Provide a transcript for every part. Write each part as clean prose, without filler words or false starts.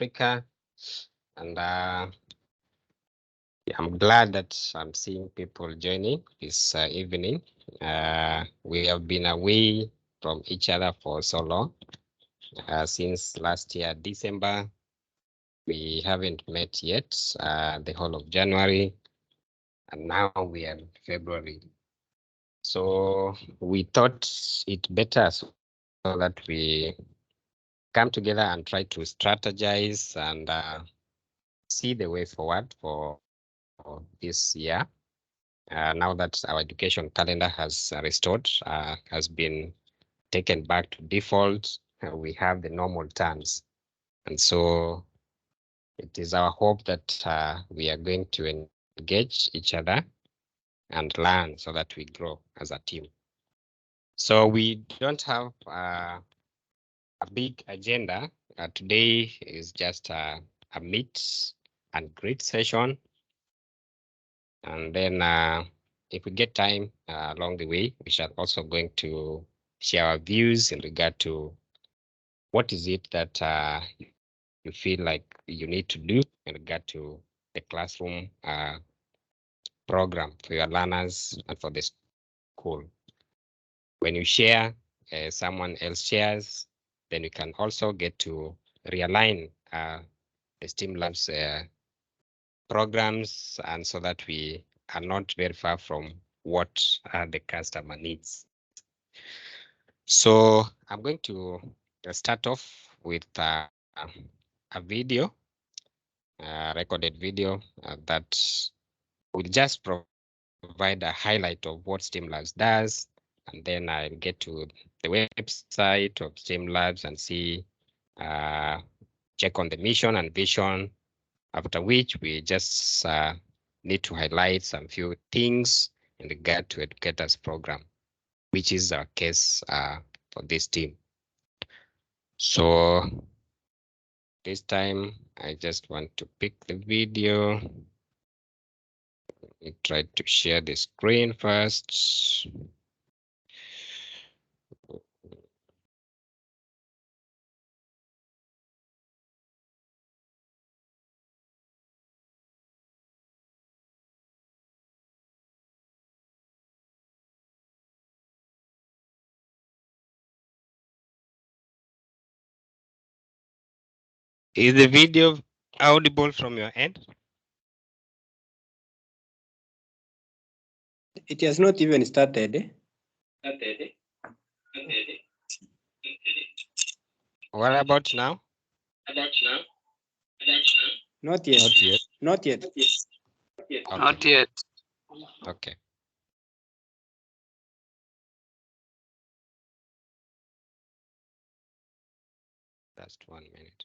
Africa, and I'm glad that I'm seeing people joining this evening. We have been away from each other for so long. Since last year, December, we haven't met yet, the whole of January, and now we are in February. So we thought it better so that we come together and try to strategize and see the way forward for this year. Now that our education calendar has restored, has been taken back to default, we have the normal terms. And so it is our hope that we are going to engage each other and learn so that we grow as a team. So we don't have a big agenda. Today is just a meet and greet session. And then if we get time along the way, we shall also going to share our views in regard to what is it that you feel like you need to do in regard to the classroom program for your learners and for the school. When you share, someone else shares, then we can also get to realign the STEAMLabs programs, and so that we are not very far from what the customer needs. So I'm going to start off with a video, recorded video that will just provide a highlight of what STEAMLabs does, and then I'll get to the website of STEAMLabs and see, check on the mission and vision, after which we just need to highlight some few things in regard to educators program, which is our case for this team. So this time I just want to pick the video. Let me try to share the screen first. Is the video audible from your end? It has not even started. What about now? Not yet. Not yet. Not yet. Okay. Not yet. Okay. Just 1 minute.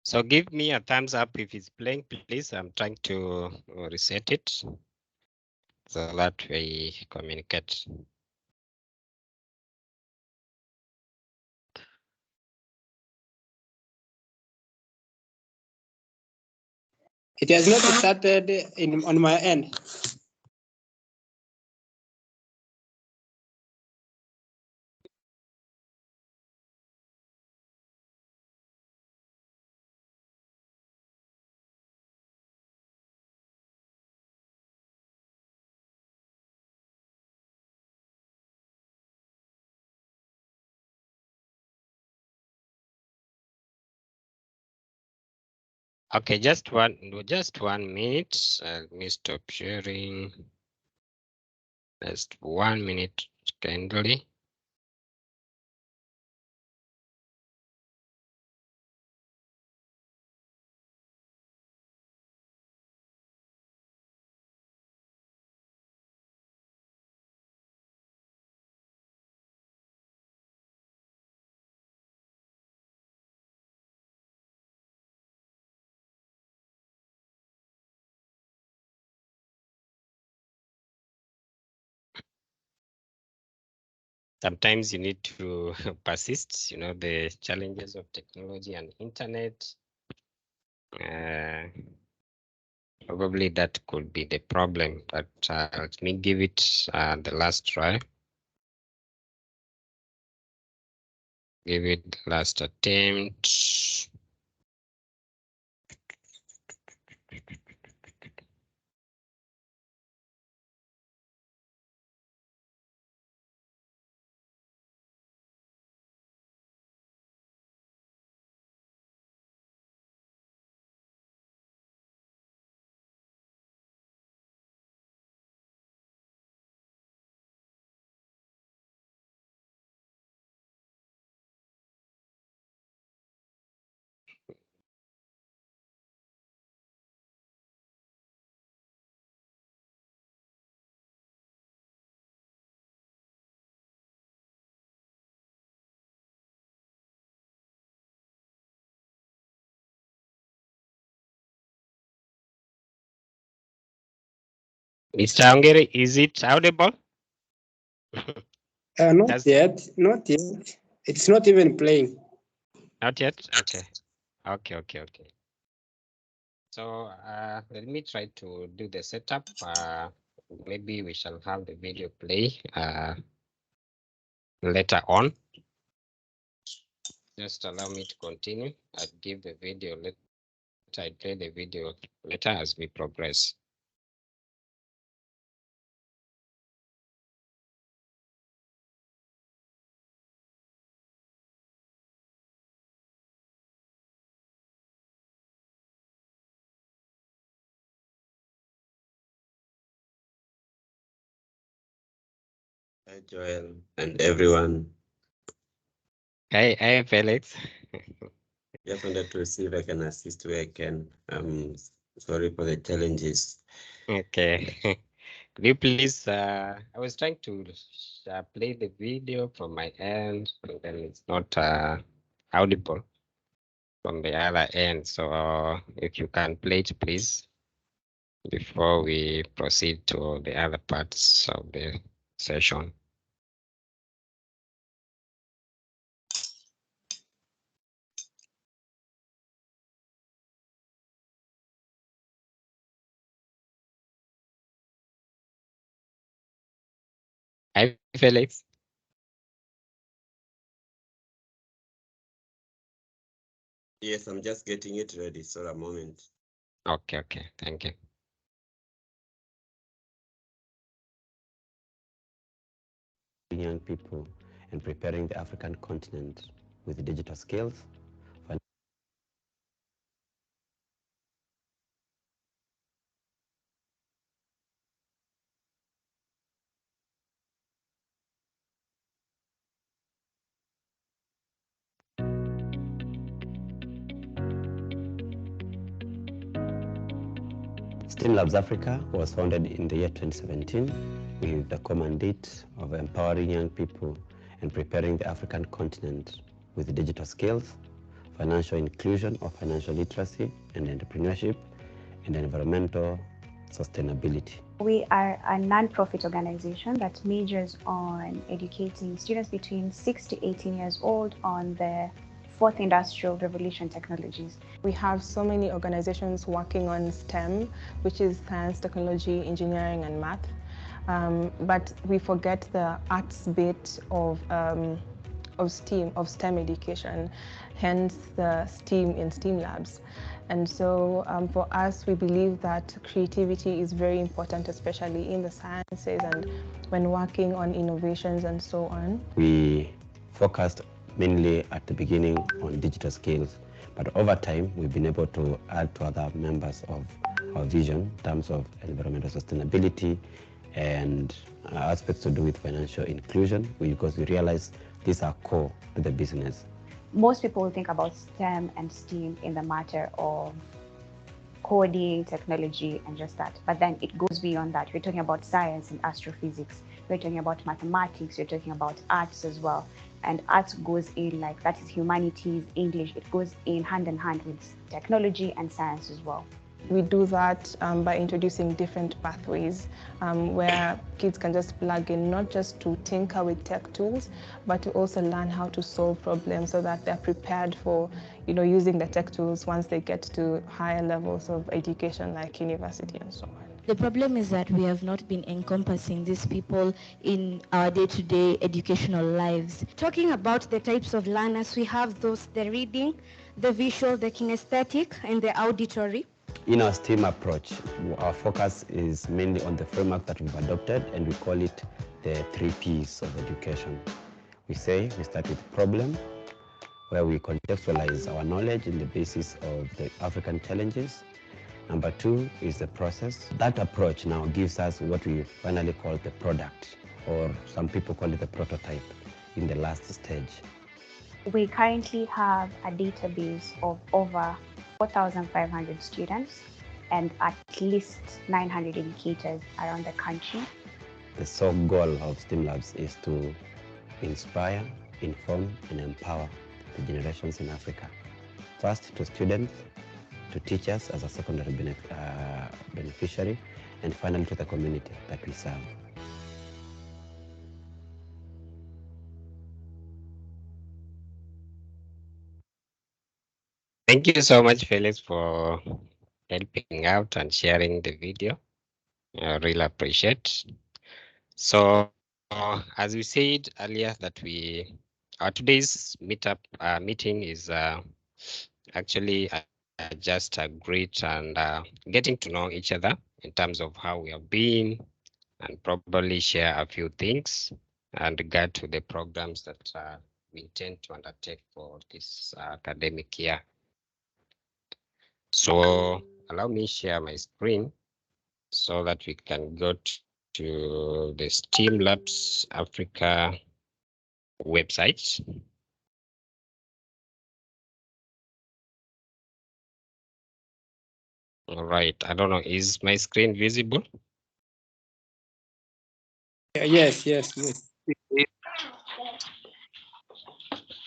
So give me a thumbs up if it's playing, please. I'm trying to reset it so that we communicate. It has not started on my end. Okay, just one minute. Let me stop sharing. Just 1 minute. kindly. Sometimes you need to persist, the challenges of technology and internet. Probably that could be the problem, but let me give it the last try. Give it the last attempt. Mr. Ongere, is it audible? Not yet. Not yet. It's not even playing. Not yet? Okay. Okay. So let me try to do the setup. Maybe we shall have the video play later on. Just allow me to continue. I'll give the video later. I play the video later as we progress. Hi, Joel, and everyone. Hey, Felix. Just wanted to see if I can assist where I can. I'm sorry for the challenges. Okay. Could you please, I was trying to play the video from my end, and then it's not audible from the other end. So if you can play it, please, before we proceed to the other parts of the session. Hi, Felix. Yes, I'm just getting it ready. So a moment. Okay, thank you. Young people and preparing the African continent with digital skills. STEAMLabs Africa was founded in the year 2017 with the common mandate of empowering young people and preparing the African continent with digital skills, financial inclusion or financial literacy and entrepreneurship, and environmental sustainability. We are a non-profit organization that majors on educating students between 6 to 18 years old on the fourth industrial revolution technologies. We have so many organizations working on STEM, which is science, technology, engineering, and math. But we forget the arts bit of STEM education, hence the STEAM in STEAMLabs. And so for us, we believe that creativity is very important, especially in the sciences and when working on innovations and so on. We focused mainly at the beginning on digital skills, but over time, we've been able to add to other members of our vision in terms of environmental sustainability and aspects to do with financial inclusion, because we realize these are core to the business. Most people think about STEM and STEAM in the matter of coding, technology, and just that. But then it goes beyond that. We're talking about science and astrophysics. We're talking about mathematics. We're talking about arts as well. And arts goes in like that is humanities, English. It goes in hand with technology and science as well. We do that by introducing different pathways where kids can just plug in, not just to tinker with tech tools, but to also learn how to solve problems so that they're prepared for, using the tech tools once they get to higher levels of education like university and so on. The problem is that we have not been encompassing these people in our day-to-day educational lives. Talking about the types of learners, we have those, the reading, the visual, the kinesthetic, and the auditory. In our STEAM approach, our focus is mainly on the framework that we've adopted, and we call it the 3 Ps of education. We start with problem, where we contextualize our knowledge in the basis of the African challenges. Number 2 is the process. That approach now gives us what we finally call the product, or some people call it the prototype in the last stage. We currently have a database of over 4,500 students and at least 900 educators around the country. The sole goal of STEAMLabs is to inspire, inform, and empower the generations in Africa. First to students, to teachers as a secondary beneficiary, and finally to the community that we serve. Thank you so much, Felix, for helping out and sharing the video. I really appreciate. So, as we said earlier, that our today's meeting is actually just a great and getting to know each other in terms of how we have been, and probably share a few things and regard to the programs that we intend to undertake for this academic year. So allow me share my screen so that we can go to the STEAMLabs Africa website. All right, I don't know, is my screen visible? Yes.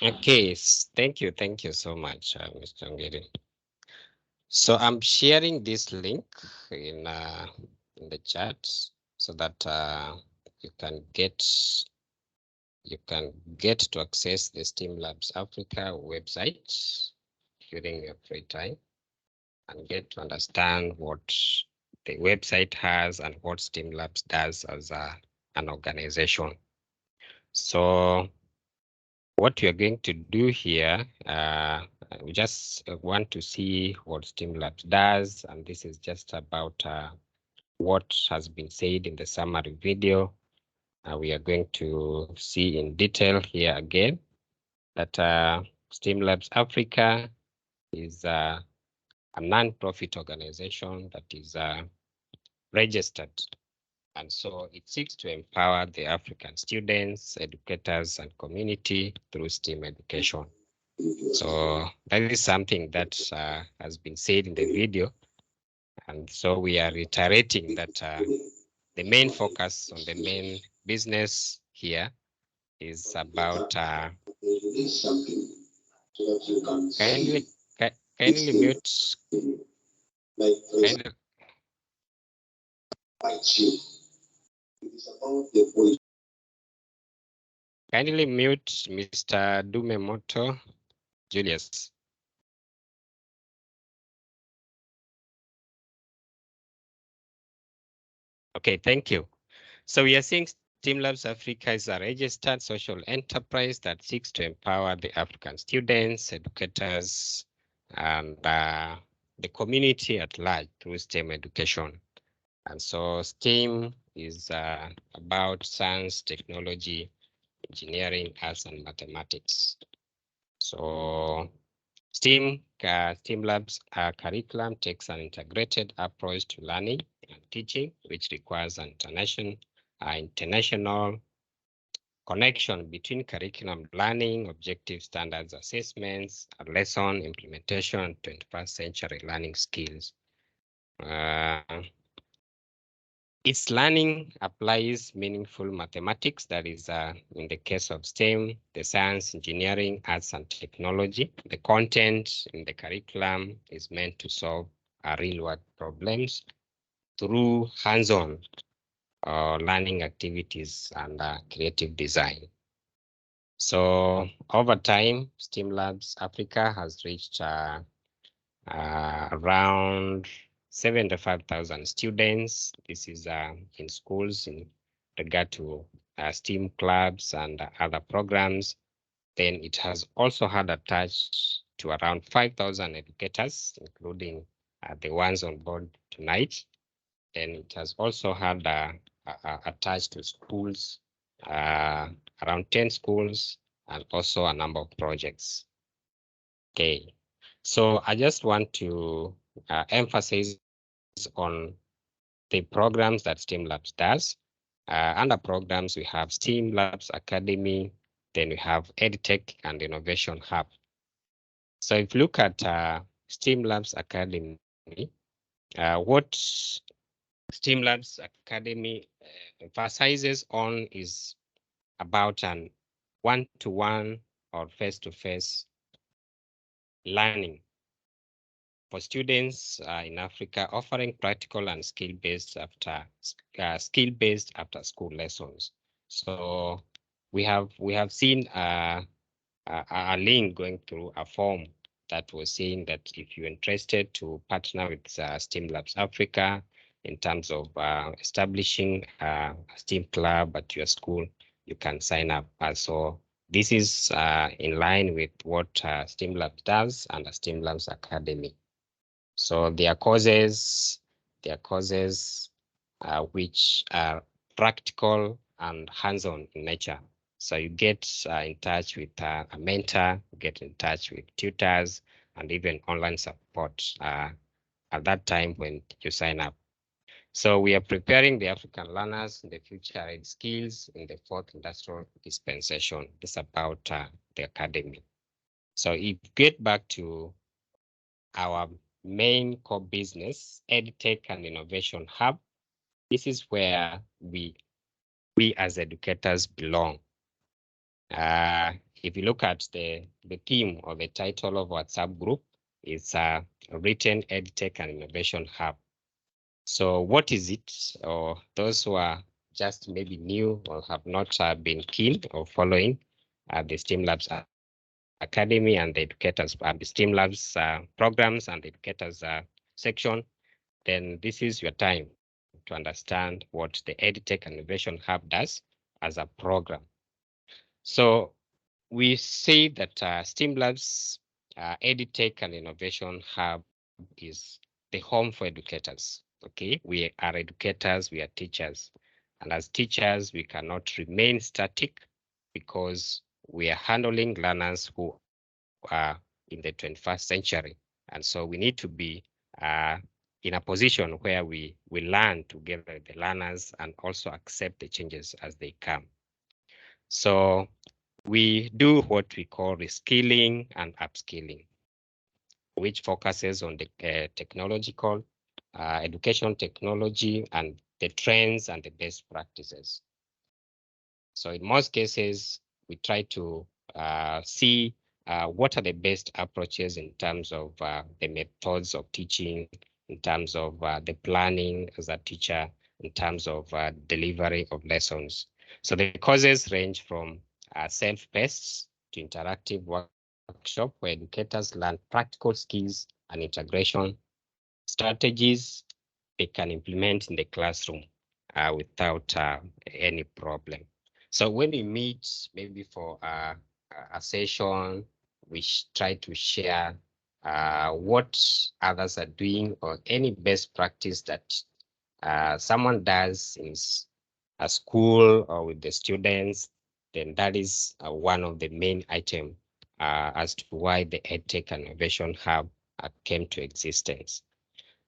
Okay, thank you so much, Mr. Ngiri. So I'm sharing this link in the chat so that you can get to access the STEAMLabs Africa website during your free time and get to understand what the website has and what STEAMLabs does as an organization. So what we are going to do here, we just want to see what STEAMLabs does, and this is just about what has been said in the summary video. We are going to see in detail here again that STEAMLabs Africa is a non-profit organization that is registered. And so it seeks to empower the African students, educators, and community through STEAM education. So that is something that has been said in the video. And so we are reiterating that the main focus on the main business here is about kindly mute. Kindly mute Mr. Dumemoto Julius. Okay, thank you. So we are seeing STEAMLabs Africa is a registered social enterprise that seeks to empower the African students, educators, and the community at large through STEM education. And so STEAM is about science, technology, engineering, arts, and mathematics. So STEAMLabs curriculum takes an integrated approach to learning, and teaching, which requires an international connection between curriculum learning, objective standards assessments, lesson implementation, and 21st century learning skills. Its learning applies meaningful mathematics, that is in the case of STEM, the science, engineering, arts, and technology. The content in the curriculum is meant to solve real-world problems through hands-on learning activities and creative design. So over time, STEAMLabs Africa has reached around 75,000 students. This is in schools in regard to STEAM clubs and other programs. Then it has also had attached to around 5,000 educators, including the ones on board tonight. Then it has also had attached to schools, around 10 schools, and also a number of projects. Okay, so I just want to emphasize on the programs that STEAMLabs does. Under programs, we have STEAMLabs Academy, then we have EdTech and Innovation Hub. So if you look at STEAMLabs Academy, what STEAMLabs Academy emphasizes on is about an one-to-one or face-to-face learning for students in Africa, offering practical and skill-based after school lessons. So we have seen a link going through a form that was saying that if you're interested to partner with STEAMLabs Africa in terms of establishing a STEAM club at your school, you can sign up. So this is in line with what STEAMLabs does and the STEAMLabs Academy. So there are courses which are practical and hands-on in nature. So you get in touch with a mentor, get in touch with tutors, and even online support at that time when you sign up. So we are preparing the African learners in the future ready skills in the fourth industrial dispensation. It's about the academy. So if you get back to our main core business, EdTech and Innovation Hub, this is where we as educators belong. If you look at the theme or the title of our subgroup, it's written EdTech and Innovation Hub. So what is it? Or those who are just maybe new or have not been keen or following the STEAMLabs Academy and the educators, the STEAMLabs programs and the educators section, then this is your time to understand what the EdTech and Innovation Hub does as a program. So we say that STEAMLabs EdTech and Innovation Hub is the home for educators. Okay, we are educators, we are teachers. And as teachers, we cannot remain static because we are handling learners who are in the 21st century. And so we need to be in a position where we learn together with the learners and also accept the changes as they come. So we do what we call reskilling and upskilling, which focuses on the technological, education technology and the trends and the best practices. So in most cases, we try to see what are the best approaches in terms of the methods of teaching, in terms of the planning as a teacher, in terms of delivery of lessons. So the courses range from self-paced to interactive workshop where educators learn practical skills and integration strategies they can implement in the classroom without any problem. So when we meet maybe for a session, we try to share what others are doing or any best practice that someone does in a school or with the students, then that is one of the main items as to why the EdTech and Innovation Hub came to existence.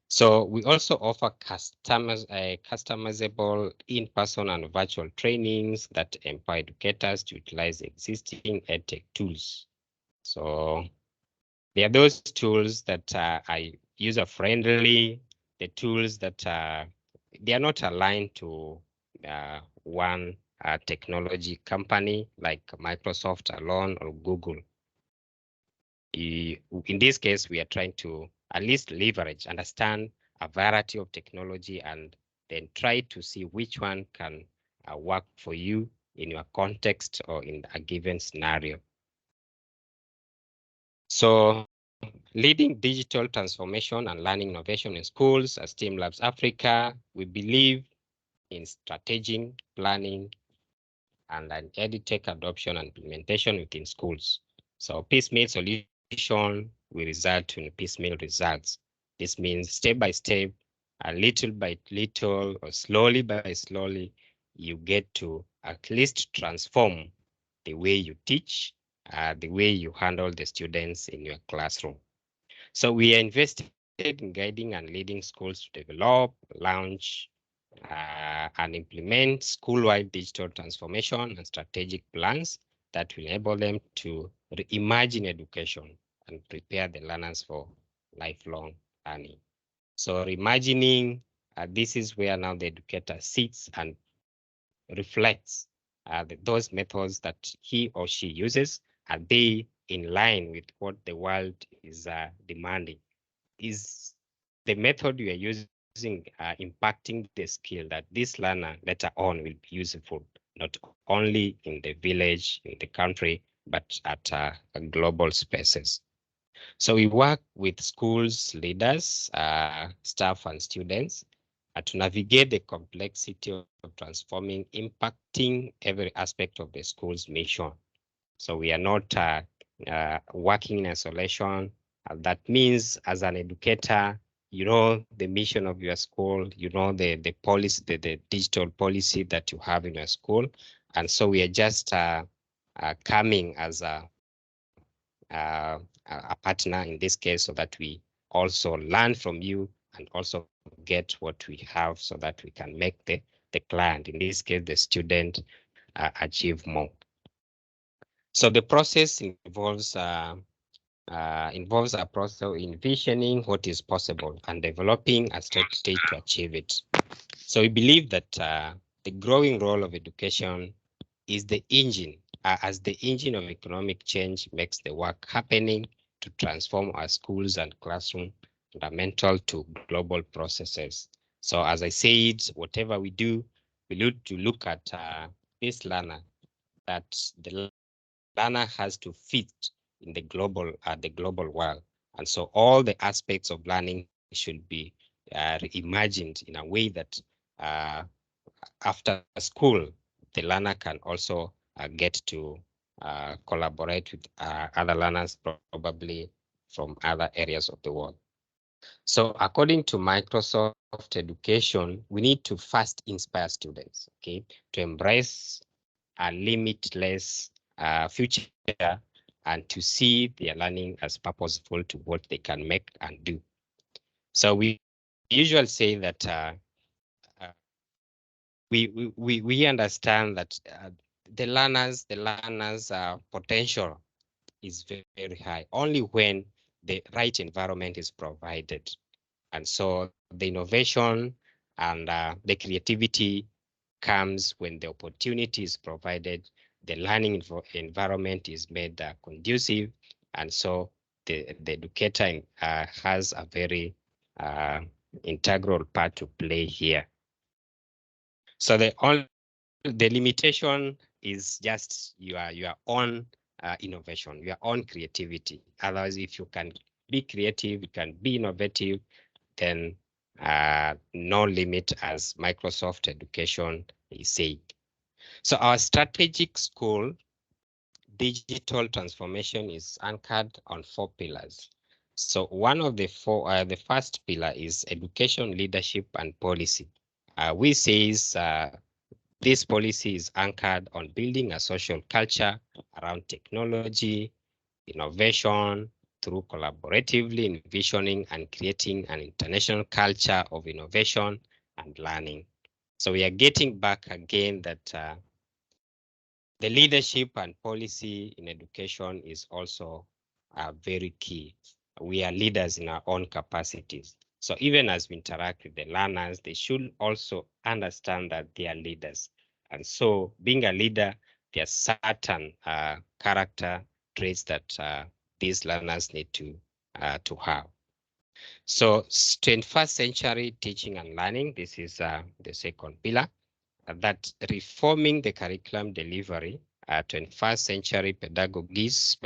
So we also offer customizable in-person and virtual trainings that empower educators to utilize existing EdTech tools. So there are those tools that are user-friendly, the tools that they are not aligned to one technology company like Microsoft alone or Google. In this case, we are trying to at least leverage, understand a variety of technology, and then try to see which one can work for you in your context or in a given scenario. So leading digital transformation and learning innovation in schools as STEAMLabs Africa, we believe in strategic planning and an EdTech adoption and implementation within schools. So piecemeal solution will result in piecemeal results. This means step by step, little by little, or slowly by slowly, you get to at least transform the way you teach, the way you handle the students in your classroom. So we are invested in guiding and leading schools to develop, launch, and implement school-wide digital transformation and strategic plans that will enable them to reimagine education and prepare the learners for lifelong learning. So reimagining, this is where now the educator sits and reflects those methods that he or she uses. Are they in line with what the world is demanding? Is the method you are using impacting the skill that this learner later on will be useful, not only in the village, in the country, but at global spaces? So we work with schools, leaders, staff, and students to navigate the complexity of transforming, impacting every aspect of the school's mission. So we are not working in isolation. That means as an educator, you know the mission of your school, you know the policy, the digital policy that you have in your school. And so we are just coming as a partner in this case, so that we also learn from you and also get what we have, so that we can make the client, in this case the student, achieve more. So the process involves a process of envisioning what is possible and developing a strategy to achieve it. So we believe that the growing role of education is the engine, as the engine of economic change makes the work happening to transform our schools and classroom fundamental to global processes. So as I said, whatever we do, we need to look at this learner, that the learner has to fit in the global world. And so all the aspects of learning should be reimagined in a way that after school, the learner can also get to collaborate with other learners, probably from other areas of the world. So according to Microsoft Education, we need to first inspire students, okay, to embrace a limitless future and to see their learning as purposeful to what they can make and do. So we usually say that we understand that the learners potential is very high only when the right environment is provided. And so the innovation and the creativity comes when the opportunity is provided, the learning environment is made conducive, and so the educator has a very integral part to play here. So the limitation is just your own innovation, your own creativity. Otherwise, if you can be creative, you can be innovative, then no limit, as Microsoft Education is saying. So our strategic school digital transformation is anchored on 4 pillars. So one of the four, the first pillar is education, leadership, and policy. We says this policy is anchored on building a social culture around technology, innovation, through collaboratively envisioning and creating an international culture of innovation and learning. So we are getting back again that the leadership and policy in education is also very key. We are leaders in our own capacities. So even as we interact with the learners, they should also understand that they are leaders. And so being a leader, there are certain character traits that these learners need to have. So 21st century teaching and learning, this is the second pillar, that reforming the curriculum delivery, 21st century pedagogies,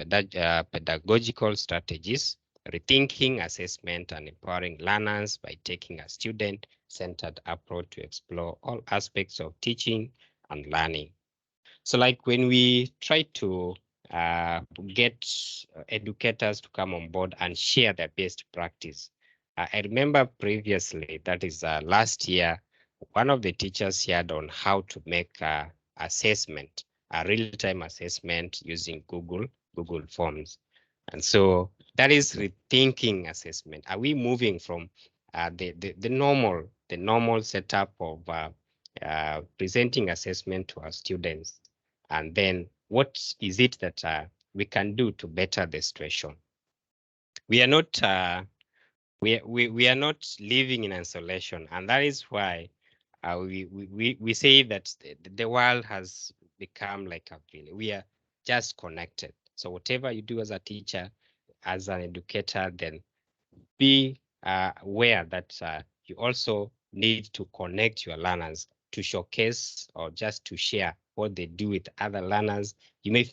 pedagogical strategies, rethinking assessment and empowering learners by taking a student-centered approach to explore all aspects of teaching and learning. So like when we try to get educators to come on board and share their best practice, I remember previously, that is last year, one of the teachers shared on how to make assessment, a real-time assessment using Google Forms. And so that is rethinking assessment. Are we moving from the normal setup of presenting assessment to our students? And then what is it that we can do to better the situation? We are not we are not living in isolation, and that is why we say that the world has become like a village. We are just connected. So whatever you do as a teacher, as an educator, then be aware that you also need to connect your learners to showcase or just to share what they do with other learners. You may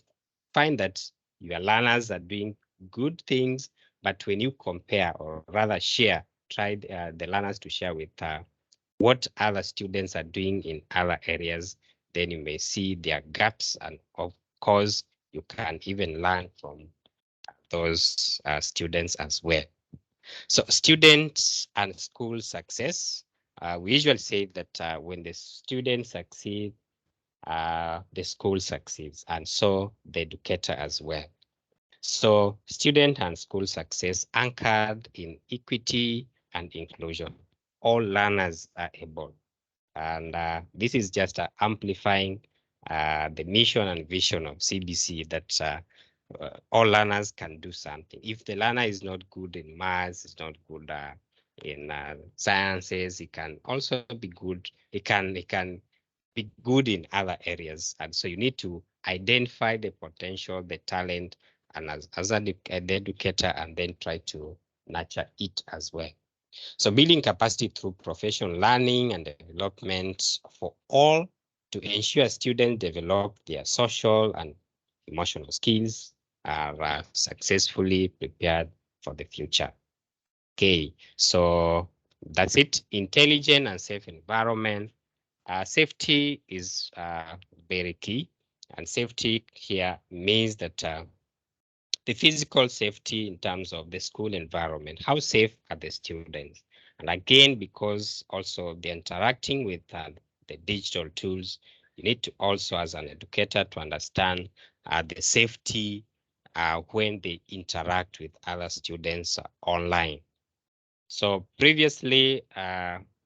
find that your learners are doing good things, but when you compare or rather share, try the learners to share with what other students are doing in other areas, then you may see their gaps, and of course, you can even learn from those students as well. So students and school success, we usually say that when the students succeed, the school succeeds, and so the educator as well. So student and school success anchored in equity and inclusion. All learners are able. And this is just amplifying the mission and vision of CBC, that all learners can do something. If the learner is not good in maths, is not good in sciences, it can also be good. It can be good in other areas. And so you need to identify the potential, the talent, and as an educator, and then try to nurture it as well. So building capacity through professional learning and development for all to ensure students develop their social and emotional skills, are successfully prepared for the future. Okay, so that's it. Intelligent and safe environment. Safety is very key, and safety here means that the physical safety in terms of the school environment. How safe are the students? And again, because also they're interacting with the digital tools, you need to also, as an educator, to understand the safety when they interact with other students online. So previously,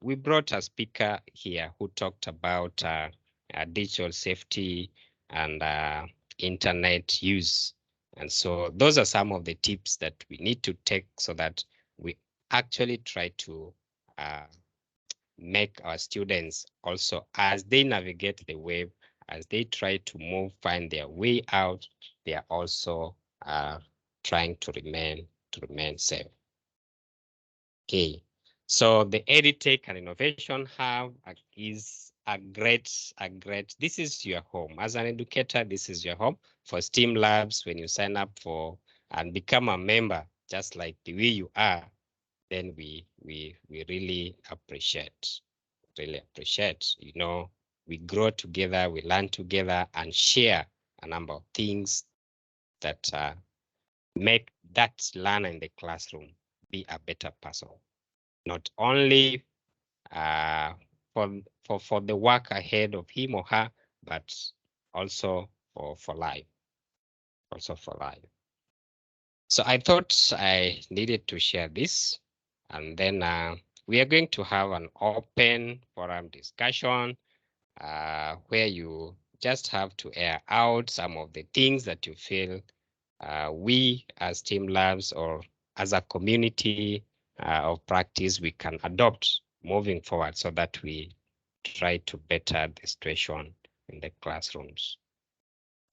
we brought a speaker here who talked about digital safety and internet use. And so those are some of the tips that we need to take so that we actually try to make our students also, as they navigate the web, as they try to find their way out, they are also trying to remain safe. Okay, so the EdTech and Innovation Hub is a great, this is your home. As an educator, this is your home. For STEAMLabs, when you sign up for and become a member, just like the way you are, then we really appreciate, you know, we grow together, we learn together, and share a number of things that make that learner in the classroom be a better person. Not only for the work ahead of him or her, but also for life. Also for life. So I thought I needed to share this, and then we are going to have an open forum discussion where you just have to air out some of the things that you feel we as STEAMLabs or as a community of practice we can adopt moving forward so that we try to better the situation in the classrooms.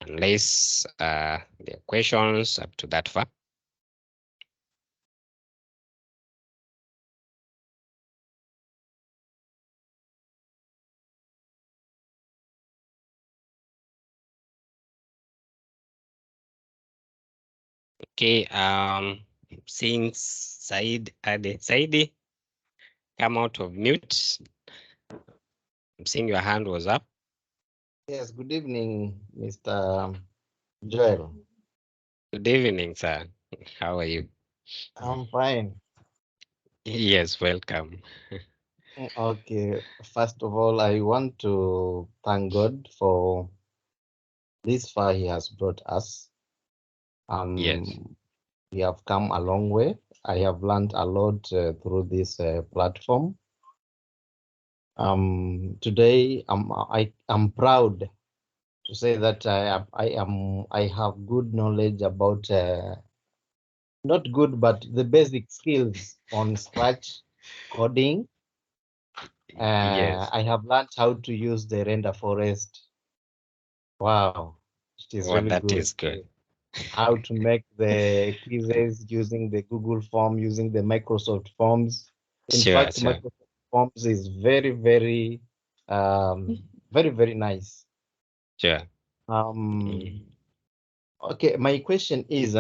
Unless there are questions up to that far. Okay, seeing Saidi, come out of mute. I'm seeing your hand was up. Yes, good evening, Mr. Joel. Good evening, sir. How are you? I'm fine. Yes, welcome. Okay, first of all, I want to thank God for this far He has brought us. Yes. We have come a long way. I have learned a lot through this platform. Today, I'm proud to say that I have good knowledge about not good, but the basic skills on Scratch coding. Yes. I have learned how to use the render forest. Wow, it is Well, really that good. is good. How to make the quizzes using the Google form, using the Microsoft Forms. In Sure, fact, sure. Microsoft Forms is very, very, very nice. Sure. Okay, my question is,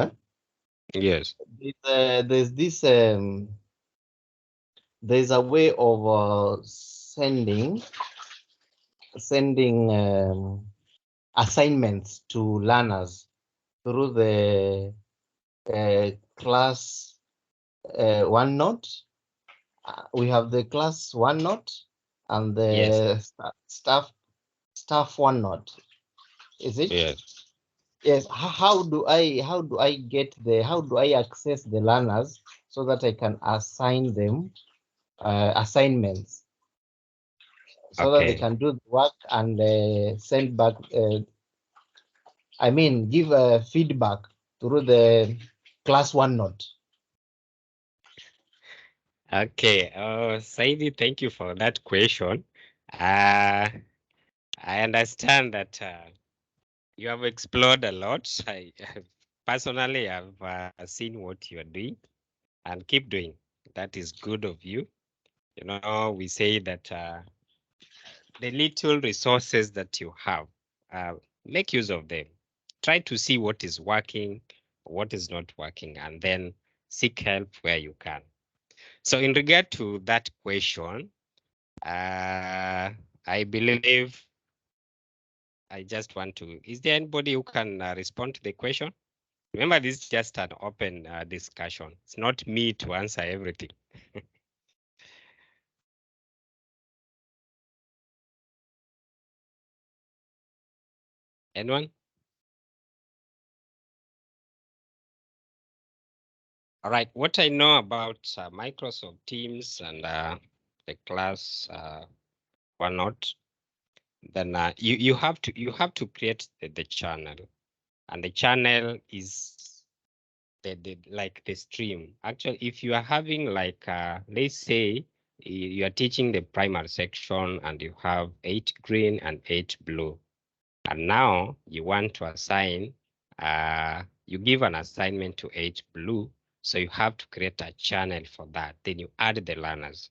Yes. there's this, there's a way of sending assignments to learners through the class OneNote. We have the class OneNote and the staff OneNote. Is it? Yes. Yes. How do I access the learners so that I can assign them assignments so that they can do the work and send back. Give feedback through the class OneNote. Okay. Saidi, thank you for that question. I understand that you have explored a lot. I personally have seen what you are doing and keep doing. That is good of you. You know, we say that the little resources that you have, make use of them. Try to see what is working, what is not working, and then seek help where you can. So in regard to that question, I believe I just want to, is there anybody who can respond to the question? Remember, this is just an open discussion. It's not me to answer everything. Anyone? All right, what I know about Microsoft Teams and the class OneNote, then you have to create the channel, and the channel is like the stream. Actually, if you are having like let's say you are teaching the primary section and you have 8 green and 8 blue, and now you want to assign, you give an assignment to 8 blue, so you have to create a channel for that. Then you add the learners,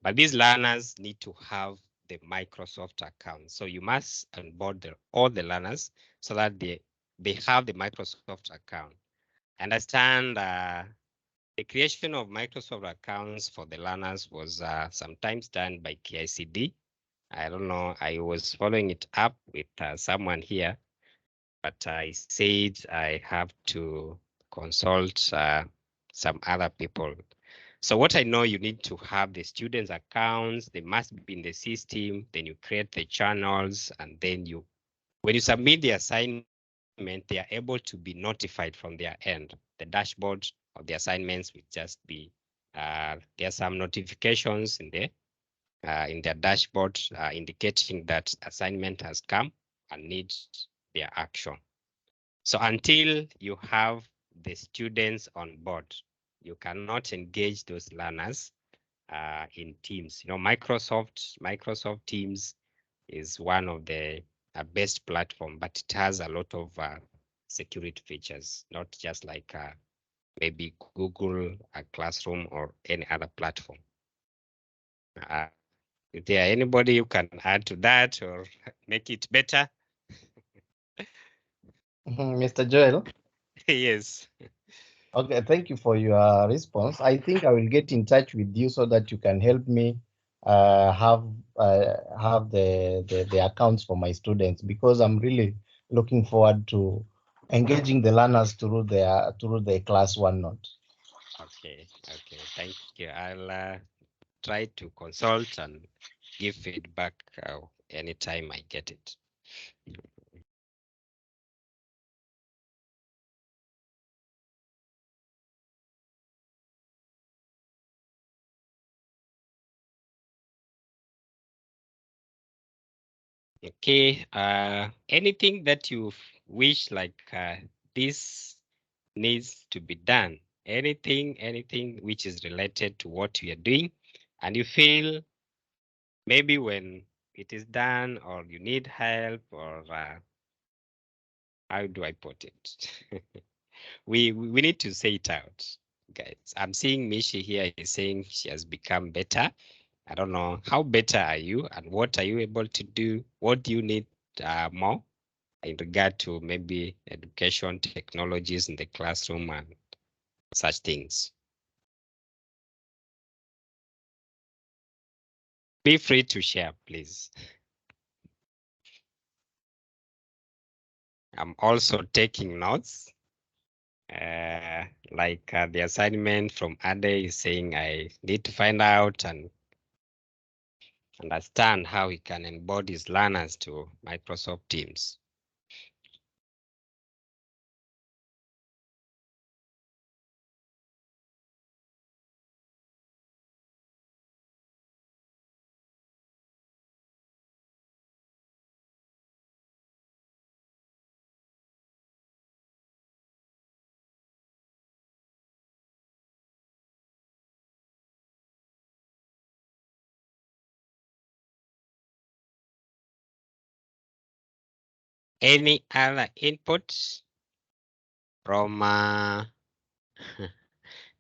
but these learners need to have the Microsoft account. So you must onboard all the learners so that they have the Microsoft account. Understand the creation of Microsoft accounts for the learners was sometimes done by KICD. I don't know, I was following it up with someone here, but I said I have to consult some other people. So what I know, you need to have the students' accounts, they must be in the system, then you create the channels, and then when you submit the assignment, they are able to be notified from their end. The dashboard of the assignments will just be, there are some notifications in their dashboard indicating that assignment has come and needs their action. So until you have the students on board, you cannot engage those learners in Teams. You know, Microsoft Teams is one of the best platform, but it has a lot of security features, not just like maybe Google Classroom or any other platform. Is there anybody who can add to that or make it better? Mr. Joel? Yes. Okay, thank you for your response. I think I will get in touch with you so that you can help me have the accounts for my students, because I'm really looking forward to engaging the learners through the class OneNote. Okay, thank you. I'll try to consult and give feedback anytime I get it. Okay, anything that you wish like this needs to be done, anything which is related to what we are doing, and you feel maybe when it is done or you need help, or how do I put it? we need to say it out, guys. I'm seeing Mishi here is saying she has become better. I don't know, how better are you and what are you able to do? What do you need more in regard to maybe education technologies in the classroom and such things? Be free to share, please. I'm also taking notes. Like the assignment from Ade is saying I need to find out and understand how we can embody his learners to Microsoft Teams. Any other inputs from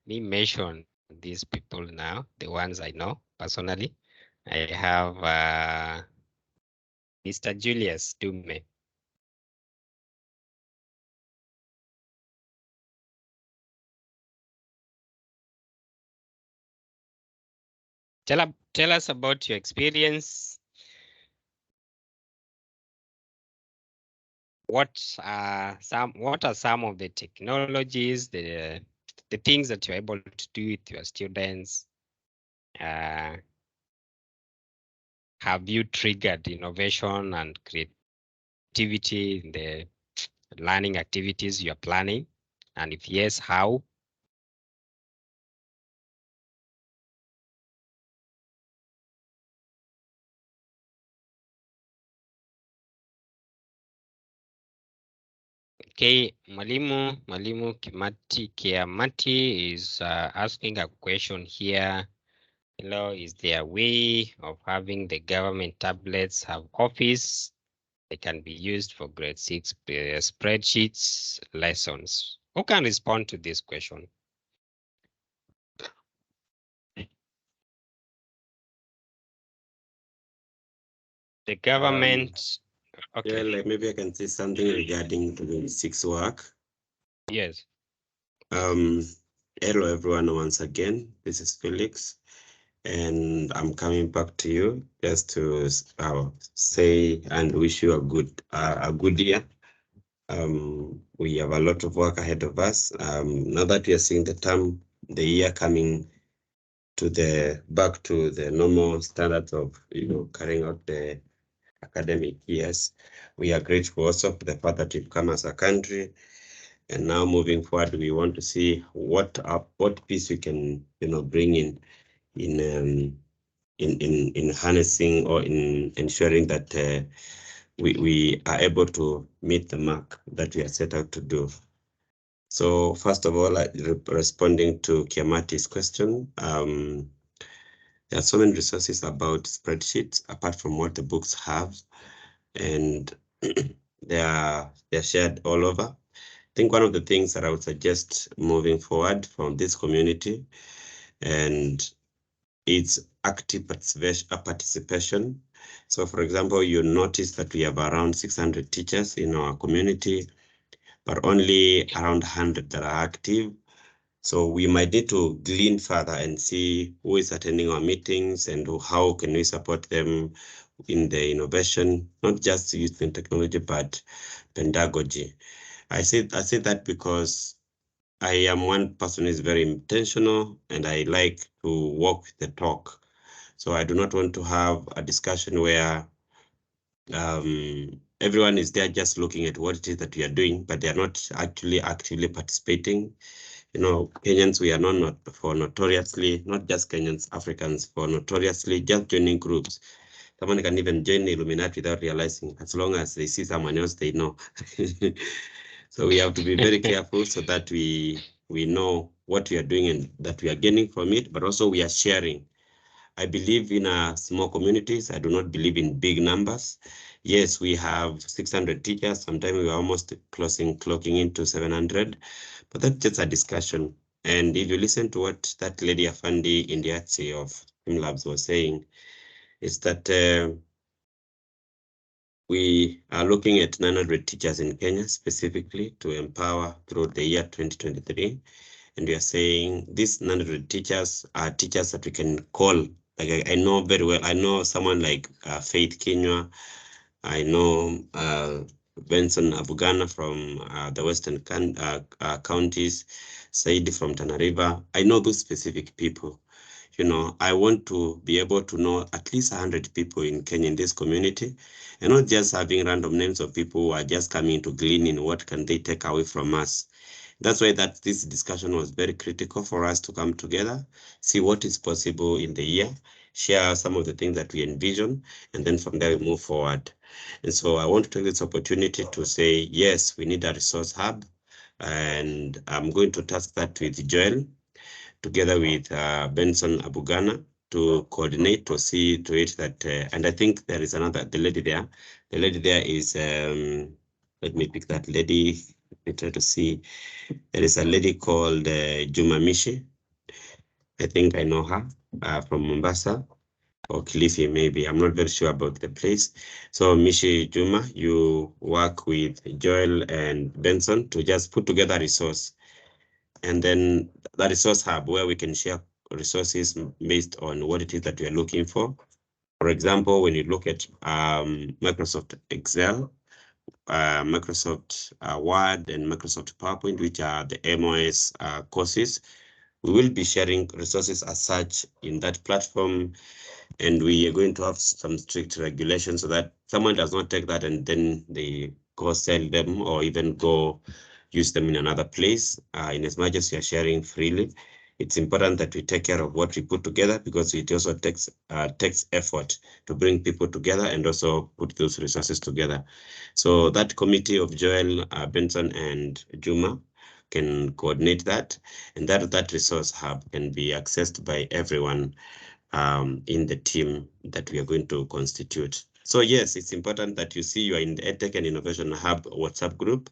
me mention these people now, the ones I know personally. I have Mr. Julius Dume. Tell us about your experience. What are some of the technologies, the things that you're able to do with your students? Have you triggered innovation and creativity in the learning activities you're planning? And if yes, how? Okay, Mwalimu Kiamati is asking a question here. Hello, is there a way of having the government tablets have Office? They can be used for grade 6 spreadsheets lessons. Who can respond to this question? The government. Okay. Yeah, like maybe I can say something regarding grade 6 work. Yes. Hello everyone once again. This is Felix, and I'm coming back to you just to say and wish you a good year. We have a lot of work ahead of us. Now that we are seeing the year coming back to the normal standards of carrying out the academic years. We are grateful also for the fact that we've come as a country. And now moving forward, we want to see what piece we can, bring in harnessing or in ensuring that we are able to meet the mark that we are set out to do. So first of all, responding to Kiamati's question, there are so many resources about spreadsheets apart from what the books have, and they're shared all over. I think one of the things that I would suggest moving forward from this community, and it's active participation. So for example, you notice that we have around 600 teachers in our community, but only around 100 that are active. So we might need to glean further and see who is attending our meetings and how can we support them in the innovation, not just youth and technology, but pedagogy. I say that because I am one person who is very intentional and I like to walk the talk. So I do not want to have a discussion where everyone is there just looking at what it is that we are doing, but they are not actually actively participating. Kenyans, we are known for notoriously, not just Kenyans, Africans, for notoriously just joining groups. Someone can even join the Illuminati without realizing, as long as they see someone else, they know. So we have to be very careful so that we know what we are doing and that we are gaining from it, but also we are sharing. I believe in small communities. I do not believe in big numbers. Yes, we have 600 teachers. Sometimes we are almost clocking into 700, but that's just a discussion. And if you listen to what that lady Afandi Indiatsi of STEAMLabs was saying, is that we are looking at 900 teachers in Kenya specifically to empower through the year 2023. And we are saying these 900 teachers are teachers that we can call. Like I know very well, I know someone like Faith Kinywa, I know Benson Abugana from the Western counties, Saidi from Tana River. I know those specific people. I want to be able to know at least 100 people in Kenya in this community, and not just having random names of people who are just coming to glean in what can they take away from us. That's why this discussion was very critical for us to come together, see what is possible in the year, share some of the things that we envision, and then from there we move forward. And so I want to take this opportunity to say, yes, we need a resource hub, and I'm going to task that with Joel, together with Benson Abugana, to coordinate to see to it that, and I think there is the lady there. The lady there is, let me pick that lady. Let me try to see. There is a lady called Juma Mishi. I think I know her from Mombasa or Kilifi, maybe. I'm not very sure about the place. So Mishi Juma, you work with Joel and Benson to just put together a resource. And then the resource hub where we can share resources based on what it is that we are looking for. For example, when you look at Microsoft Excel, Microsoft Word and Microsoft PowerPoint, which are the MOS courses, we will be sharing resources as such in that platform. And we are going to have some strict regulations so that someone does not take that and then they go sell them or even go use them in another place. In as much as we are sharing freely, it's important that we take care of what we put together, because it also takes effort to bring people together and also put those resources together. So that committee of Joel, Benson, and Juma can coordinate that, and that resource hub can be accessed by everyone in the team that we are going to constitute. So yes, it's important that you see you are in the EdTech and Innovation Hub WhatsApp group,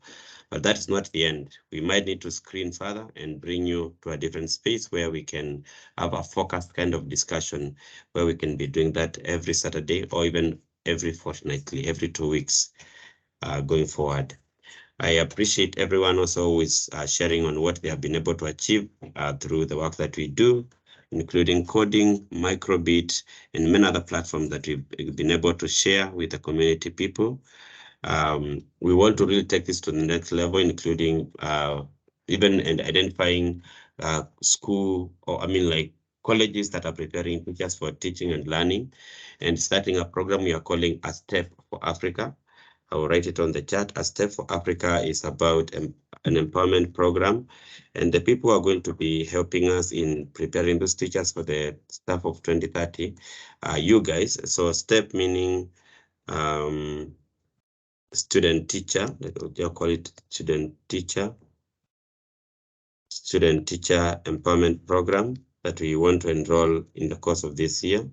but that is not the end. We might need to screen further and bring you to a different space where we can have a focused kind of discussion, where we can be doing that every Saturday or even every fortnightly, every 2 weeks going forward. I appreciate everyone also who is sharing on what they have been able to achieve through the work that we do, including coding, microbit, and many other platforms that we've been able to share with the community people. We want to really take this to the next level, including even identifying school, or colleges that are preparing teachers for teaching and learning, and starting a program we are calling A Step for Africa. I will write it on the chat. A Step for Africa is about an empowerment program, and the people who are going to be helping us in preparing those teachers for the staff of 2030 are you guys. So STEP meaning student teacher, they'll call it student teacher empowerment program that we want to enroll in the course of this year.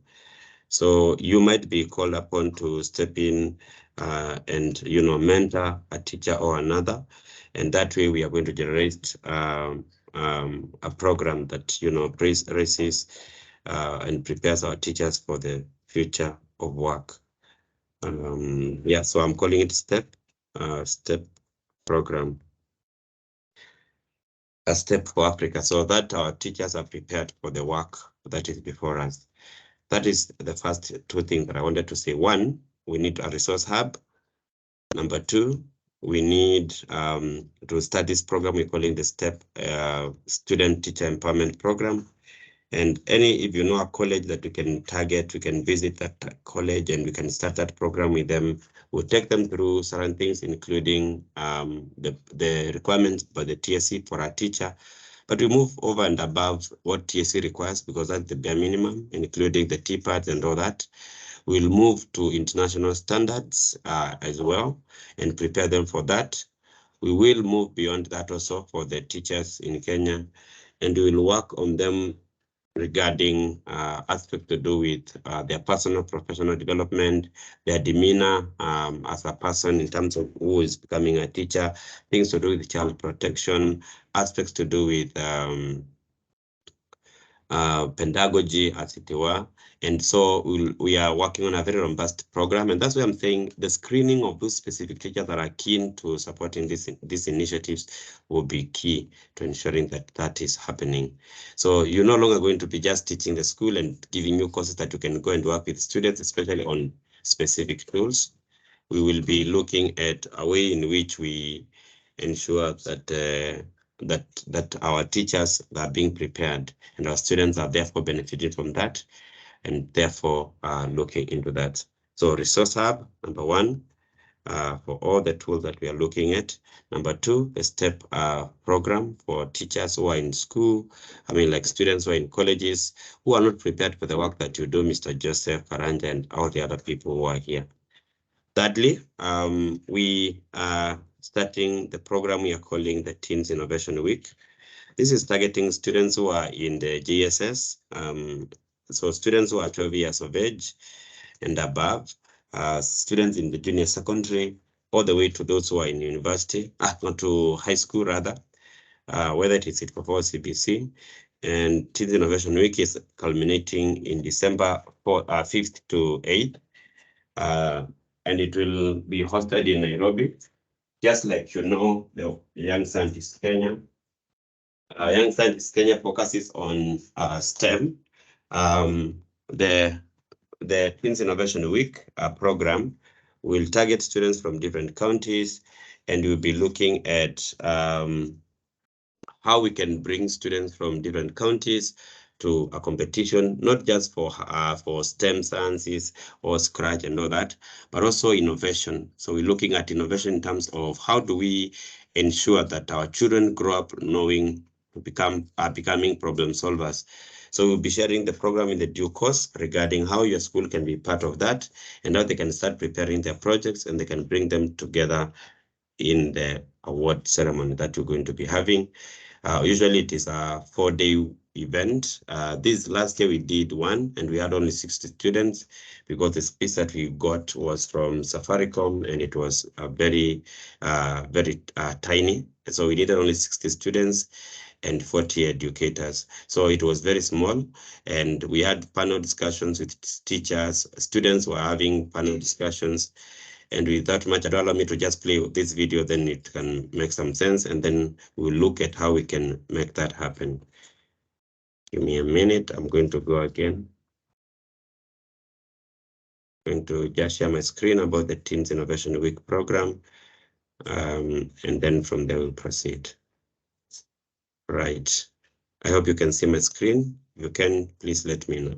So you might be called upon to step in and mentor a teacher or another, and that way we are going to generate a program that raises and prepares our teachers for the future of work. Yeah, so I'm calling it STEP program. A Step for Africa, so that our teachers are prepared for the work that is before us. That is the first two things that I wanted to say. One, we need a resource hub. Number two, we need to start this program we're calling the STEP Student Teacher Empowerment Program. And if you know a college that we can target, we can visit that college and we can start that program with them. We'll take them through certain things, including the requirements by the TSC for our teacher. But we move over and above what TSC requires, because that's the bare minimum, including the TPADs and all that. We'll move to international standards as well and prepare them for that. We will move beyond that also for the teachers in Kenya, and we will work on them regarding aspects to do with their personal professional development, their demeanor as a person in terms of who is becoming a teacher, things to do with child protection, aspects to do with pedagogy, as it were. And so we are working on a very robust program, and that's why I'm saying the screening of those specific teachers that are keen to supporting these initiatives will be key to ensuring that that is happening. So you're no longer going to be just teaching the school and giving you courses that you can go and work with students, especially on specific tools. We will be looking at a way in which we ensure that that our teachers are being prepared and our students are therefore benefiting from that, and therefore looking into that. So resource hub, number one, for all the tools that we are looking at. Number two, a STEP program for teachers who are in school, like students who are in colleges, who are not prepared for the work that you do, Mr. Joseph, Karanja, and all the other people who are here. Thirdly, we are starting the program we are calling the Teens Innovation Week. This is targeting students who are in the GSS, so students who are 12 years of age and above, students in the junior secondary, all the way to those who are in university, to high school rather, whether it is for CBC. And Teens Innovation Week is culminating in December 5th to 8th. And it will be hosted in Nairobi, just like the Young Scientist Kenya. Young Scientist Kenya focuses on STEM. The Teens Innovation Week program will target students from different counties, and we'll be looking at how we can bring students from different counties to a competition, not just for STEM sciences or Scratch and all that, but also innovation. So we're looking at innovation in terms of how do we ensure that our children grow up knowing to becoming problem solvers. So we'll be sharing the program in the due course regarding how your school can be part of that and how they can start preparing their projects and they can bring them together in the award ceremony that we're going to be having. Usually it is a 4-day event. This last year we did one and we had only 60 students because the space that we got was from Safaricom and it was very tiny. So we needed only 60 students and 40 educators. So it was very small and we had panel discussions with teachers. Students were having panel discussions. And with that much, allow me to just play this video, then it can make some sense, and then we'll look at how we can make that happen. Give me a minute, I'm going to go again. I'm going to just share my screen about the Teens Innovation Week program, and then from there we'll proceed. Right, I hope you can see my screen. you can, please let me know.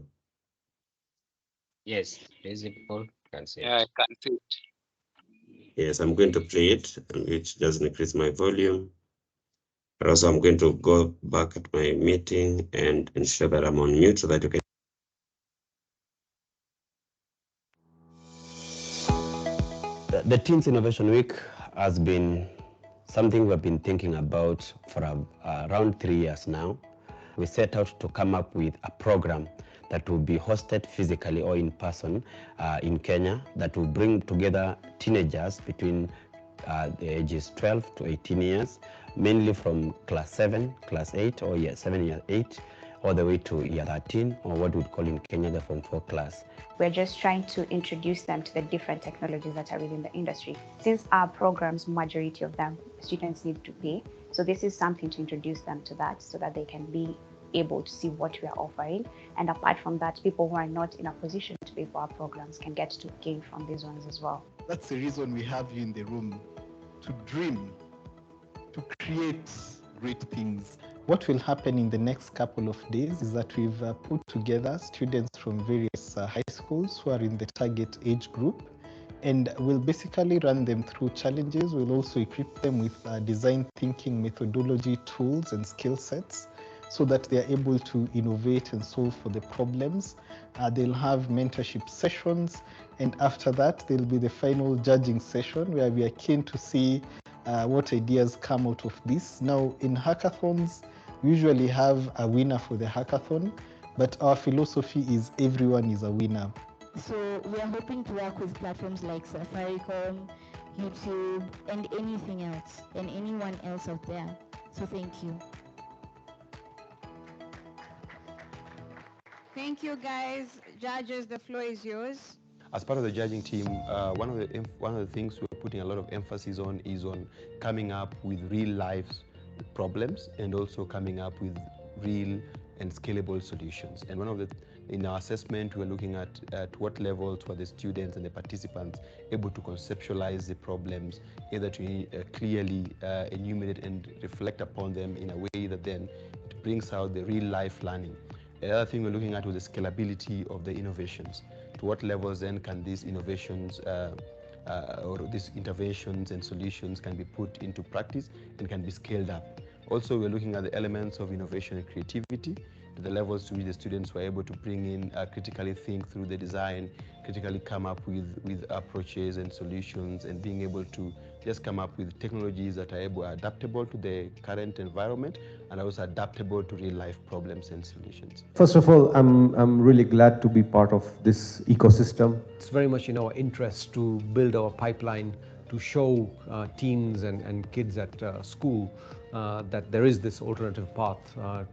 Yes, visible. Can see Yeah, I it. can see it. Yes, I'm going to play it, and which does increase my volume. But also, I'm going to go back at my meeting and ensure that I'm on mute so that you can. The Teens Innovation Week has been something we've been thinking about for around 3 years now. We set out to come up with a program that will be hosted physically or in person in Kenya, that will bring together teenagers between the ages 12 to 18 years, mainly from class 7, class 8, or year 7, year 8, all the way to year 13, or what we'd call in Kenya the Form 4 class. We're just trying to introduce them to the different technologies that are within the industry. Since our programs, majority of them, students need to pay. So this is something to introduce them to that so that they can be able to see what we are offering. And apart from that, people who are not in a position to pay for our programs can get to gain from these ones as well. That's the reason we have you in the room, to dream, to create great things. What will happen in the next couple of days is that we've put together students from various high schools who are in the target age group, and we'll basically run them through challenges. We'll also equip them with design thinking methodology, tools, and skill sets so that they're able to innovate and solve for the problems. They'll have mentorship sessions, and after that, there'll be the final judging session where we are keen to see what ideas come out of this. Now, in hackathons, we usually have a winner for the hackathon, but our philosophy is everyone is a winner. So we are hoping to work with platforms like Safaricom, YouTube, and anything else, and anyone else out there. So thank you. Thank you, guys. Judges, the floor is yours. As part of the judging team, one of the things we're putting a lot of emphasis on is on coming up with real life problems and also coming up with real and scalable solutions. And in our assessment, we're looking at what levels were the students and the participants able to conceptualize the problems, either to clearly enumerate and reflect upon them in a way that then it brings out the real life learning. The other thing we're looking at was the scalability of the innovations. To what levels then can these innovations or these interventions and solutions can be put into practice and can be scaled up. Also, we're looking at the elements of innovation and creativity, to the levels to which the students were able to bring in, critically think through the design, critically come up with approaches and solutions, and being able to just come up with technologies that are adaptable to the current environment and also adaptable to real life problems and solutions. First of all, I'm really glad to be part of this ecosystem. It's very much in our interest to build our pipeline to show teens and kids at school that there is this alternative path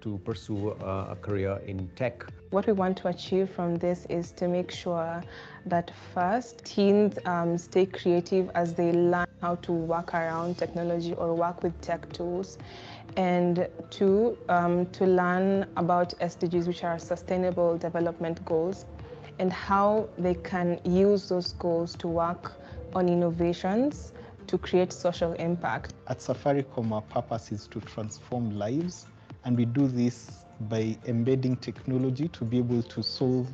to pursue a career in tech. What we want to achieve from this is to make sure that first, teens stay creative as they learn how to work around technology or work with tech tools. And two, to learn about SDGs, which are Sustainable Development Goals, and how they can use those goals to work on innovations to create social impact. At Safaricom, our purpose is to transform lives, and we do this by embedding technology to be able to solve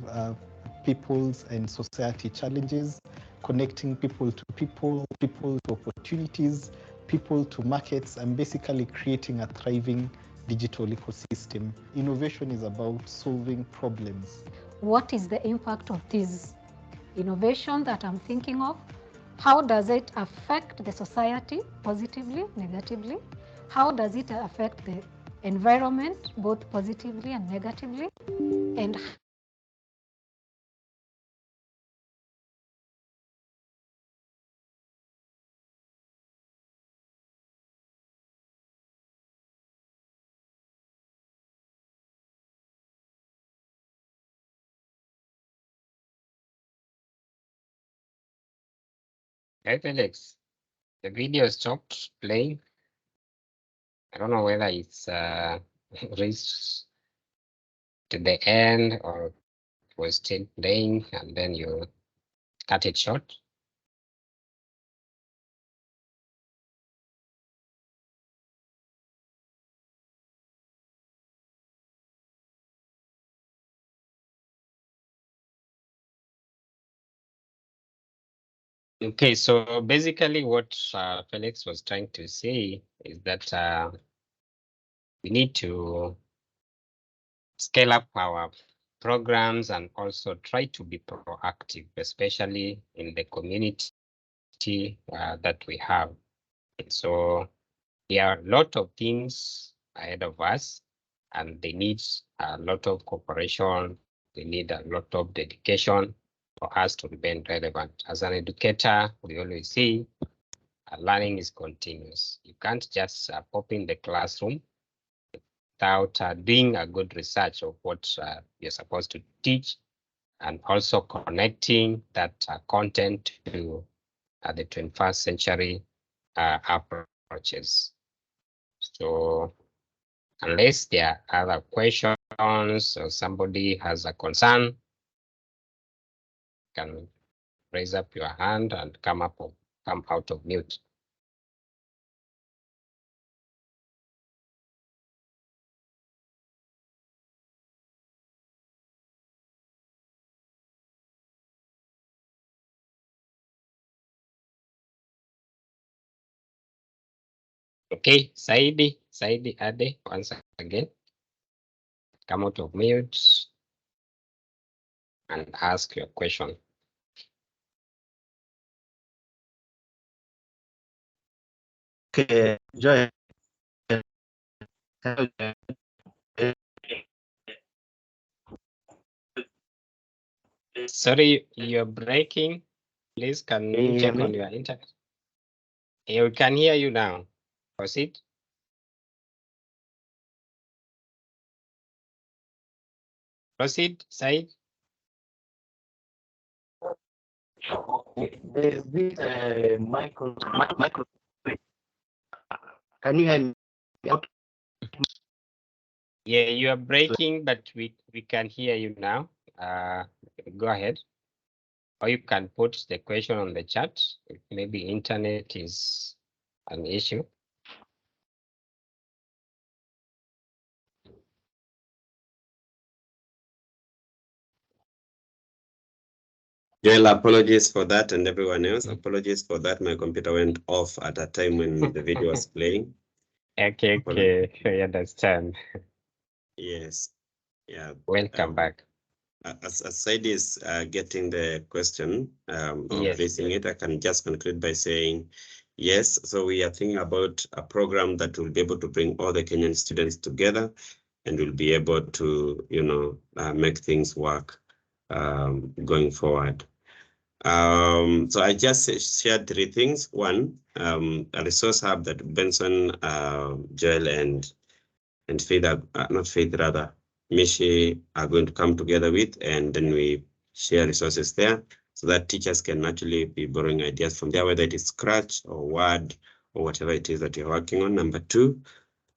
people's and society challenges, connecting people to people, people to opportunities, people to markets, and basically creating a thriving digital ecosystem. Innovation is about solving problems. What is the impact of this innovation that I'm thinking of? How does it affect the society positively, negatively? How does it affect the environment, both positively and negatively? And Hey, Felix, the video stopped playing. I don't know whether it's reached to the end or it was still playing and then you cut it short. Okay, so basically what Felix was trying to say is that we need to scale up our programs and also try to be proactive, especially in the community that we have. And so there are a lot of things ahead of us, and they need a lot of cooperation. They need a lot of dedication for us to remain relevant. As an educator, we always say learning is continuous. You can't just pop in the classroom without doing a good research of what you're supposed to teach, and also connecting that content to the 21st century approaches. So unless there are other questions or somebody has a concern, you can raise up your hand and come out of mute. Okay, Saidi Ade, once again, come out of mute and ask your question. Okay, Joy. Sorry, you're breaking. Please, can you check on your internet? We can hear you now. Proceed. Proceed, Said. There's this micro. Can you hear me? Yeah, you are breaking, but we can hear you now. Go ahead. Or you can put the question on the chat. If maybe internet is an issue. Joel, apologies for that, and everyone else, apologies for that. My computer went off at a time when the video was playing. Okay, I understand. Yes, yeah. Welcome back. As Said is getting the question or Yes. placing it, I can just conclude by saying, yes, so we are thinking about a program that will be able to bring all the Kenyan students together, and will be able to, make things work going forward. So I just shared 3 things. One, a resource hub that Benson, Joel, and Faith, not Faith, rather, Mishi are going to come together with, and then we share resources there so that teachers can actually be borrowing ideas from there, whether it is Scratch or Word or whatever it is that you're working on. Number 2,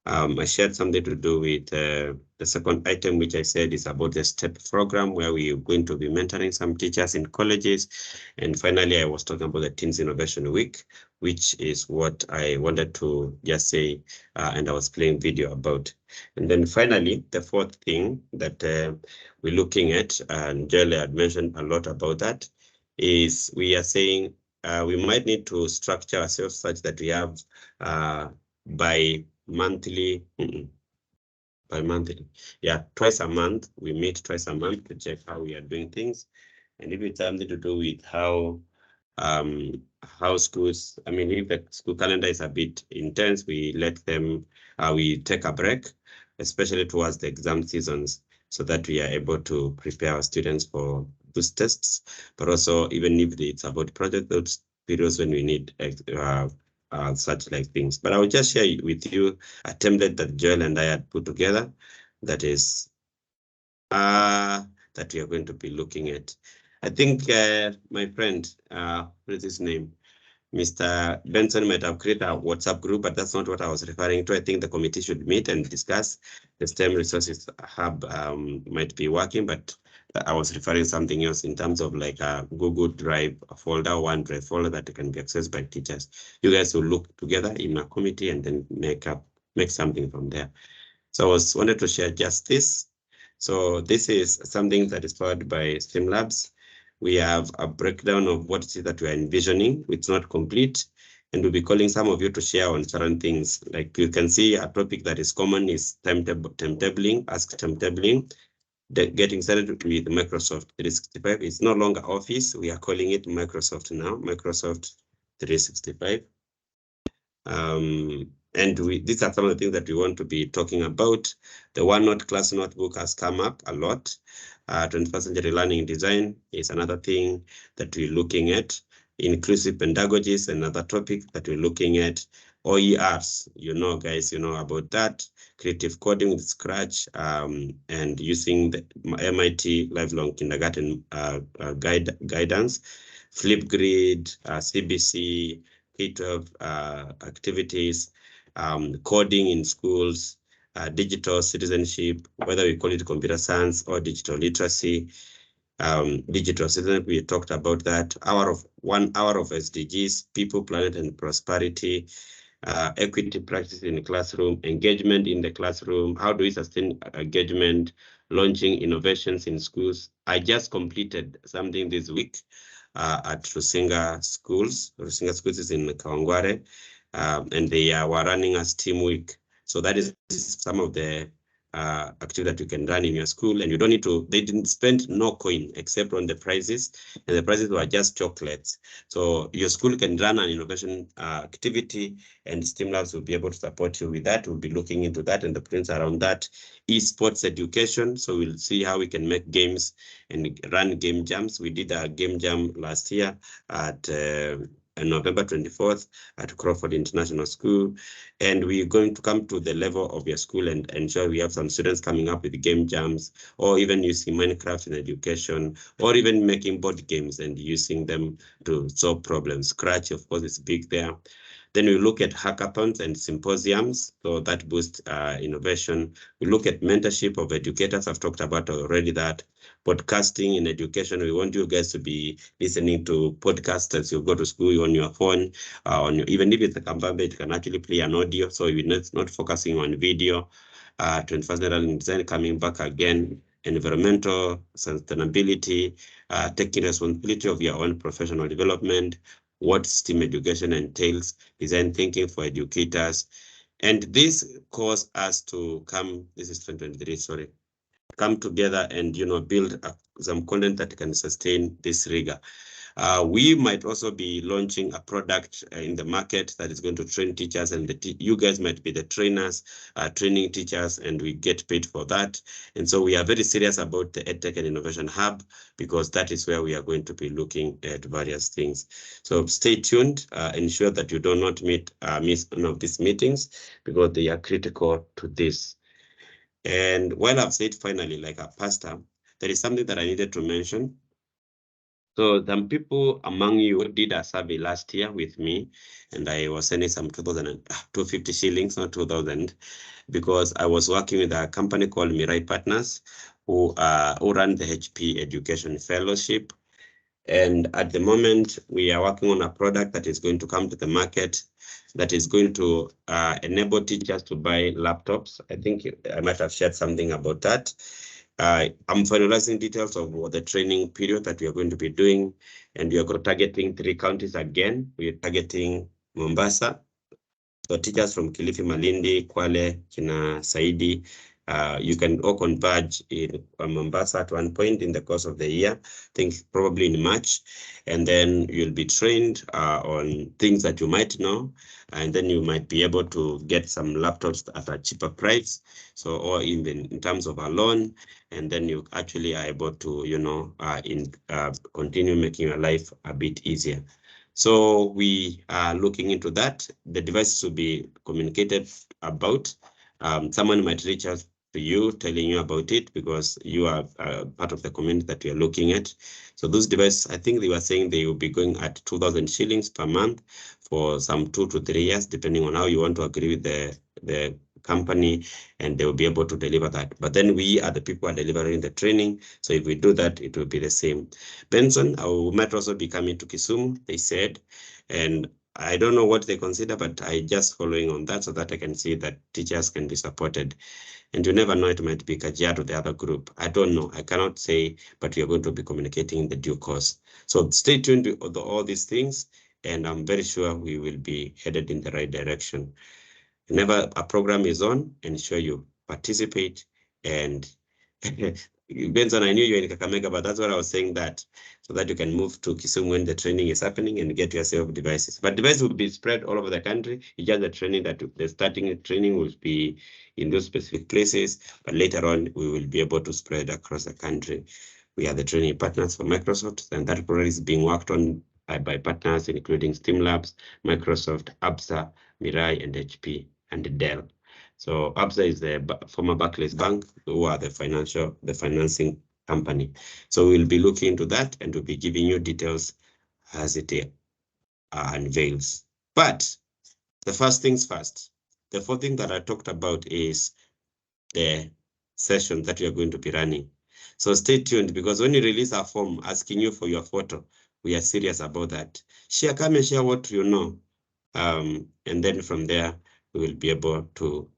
I shared something to do with the second item, which I said is about the STEP program, where we're going to be mentoring some teachers in colleges. And finally, I was talking about the Teens Innovation Week, which is what I wanted to just say, and I was playing video about. And then finally, the 4th thing that we're looking at, and Joel had mentioned a lot about that, is we are saying we might need to structure ourselves such that we have twice a month. We meet twice a month to check how we are doing things. And if it's something to do with how schools, if the school calendar is a bit intense, we let them, we take a break, especially towards the exam seasons, so that we are able to prepare our students for those tests. But also, even if it's about project, those periods when we need such like things. But I will just share with you a template that Joel and I had put together that is that we are going to be looking at. I think my friend, what is his name? Mr. Benson might have created a WhatsApp group, but that's not what I was referring to. I think the committee should meet and discuss. The STEM Resources Hub might be working, but I was referring something else in terms of like a Google Drive folder, OneDrive folder that can be accessed by teachers. You guys will look together in a committee and then make something from there. So I wanted to share just this. So this is something that is powered by STEAMLabs. we have a breakdown of what it is that we are envisioning. It's not complete. And we'll be calling some of you to share on certain things. Like you can see, a topic that is common is timetabling, ask timetabling. Getting started with Microsoft 365. It's no longer Office. We are calling it Microsoft now, Microsoft 365. And these are some of the things that we want to be talking about. The OneNote class notebook has come up a lot. 21st century learning design is another thing that we're looking at. Inclusive pedagogy is another topic that we're looking at. OERs, guys, about that. Creative coding with Scratch, and using the MIT Lifelong Kindergarten guidance. Flipgrid, CBC, K-12 activities, coding in schools, digital citizenship, whether we call it computer science or digital literacy, digital citizenship, we talked about that. 1 hour of SDGs, people, planet, and prosperity, equity practice in the classroom, engagement in the classroom, how do we sustain engagement, launching innovations in schools. I just completed something this week at Rusinga Schools. Rusinga Schools is in Kawangware, and they were running a STEAM week. So that is some of the activity that you can run in your school, and you don't need to, they didn't spend no coin except on the prizes, and the prizes were just chocolates. So your school can run an innovation activity, and STEAMLabs will be able to support you with that. We'll be looking into that and the prints around that. Esports education, so we'll see how we can make games and run game jams. We did a game jam last year at November 24th at Crawford International School. And we're going to come to the level of your school and ensure we have some students coming up with game jams, or even using Minecraft in education, or even making board games and using them to solve problems. Scratch, of course, is big there. Then we look at hackathons and symposiums, so that boosts innovation. We look at mentorship of educators. I've talked about already that. Podcasting in education, we want you guys to be listening to podcasts as you go to school on your phone, even if it's a Kambambe, it can actually play an audio, so you're not focusing on video. 21st century design coming back again. Environmental sustainability, taking responsibility of your own professional development, what STEAM education entails, design thinking for educators. And this caused us to come, this is 2023, sorry, come together and, build some content that can sustain this rigor. We might also be launching a product in the market that is going to train teachers, and you guys might be the trainers, training teachers, and we get paid for that. And so we are very serious about the EdTech and Innovation Hub, because that is where we are going to be looking at various things. So stay tuned, ensure that you do not miss one of these meetings, because they are critical to this. And while I've said finally, like a pastor, there is something that I needed to mention. So some people among you did a survey last year with me, and I was sending some 250 shillings, not 2,000, because I was working with a company called Mirai Partners, who run the HP Education Fellowship. And at the moment, we are working on a product that is going to come to the market that is going to enable teachers to buy laptops. I think I might have shared something about that. I'm finalizing details of the training period that we are going to be doing, and we are targeting 3 counties again. We are targeting Mombasa. So teachers from Kilifi, Malindi, Kwale, Kina Saidi, you can all converge in Mombasa at one point in the course of the year, I think probably in March, and then you'll be trained on things that you might know, and then you might be able to get some laptops at a cheaper price, so, or even in terms of a loan, and then you actually are able to, continue making your life a bit easier. So we are looking into that. The devices will be communicated about. Someone might reach out to you, telling you about it, because you are part of the community that we are looking at. So those devices, I think they were saying they will be going at 2,000 shillings per month for some 2 to 3 years, depending on how you want to agree with the company, and they will be able to deliver that. But then we are the people who are delivering the training. So if we do that, it will be the same. Benson, we might also be coming to Kisumu, they said, and I don't know what they consider, but I just following on that so that I can see that teachers can be supported. And you never know, it might be Kajiado or the other group. I don't know. I cannot say, but we are going to be communicating in the due course. So stay tuned to all these things, and I'm very sure we will be headed in the right direction. Whenever a program is on, ensure you participate. And Benson, I knew you were in Kakamega, but that's what I was saying, that so that you can move to Kisumu when the training is happening and get yourself devices. But devices will be spread all over the country. It's just the training that the starting training will be in those specific places, but later on we will be able to spread across the country. We are the training partners for Microsoft, and that project is being worked on by partners including STEAMLabs, Microsoft, ABSA, Mirai, and HP, and Dell. So ABSA is the former Barclays Bank, who are the financing company. So we'll be looking into that, and we'll be giving you details as it unveils. But the first things first, the fourth thing that I talked about is the session that we are going to be running. So stay tuned, because when you release a form asking you for your photo, we are serious about that. Come and share what you know. And then from there, we will be able to,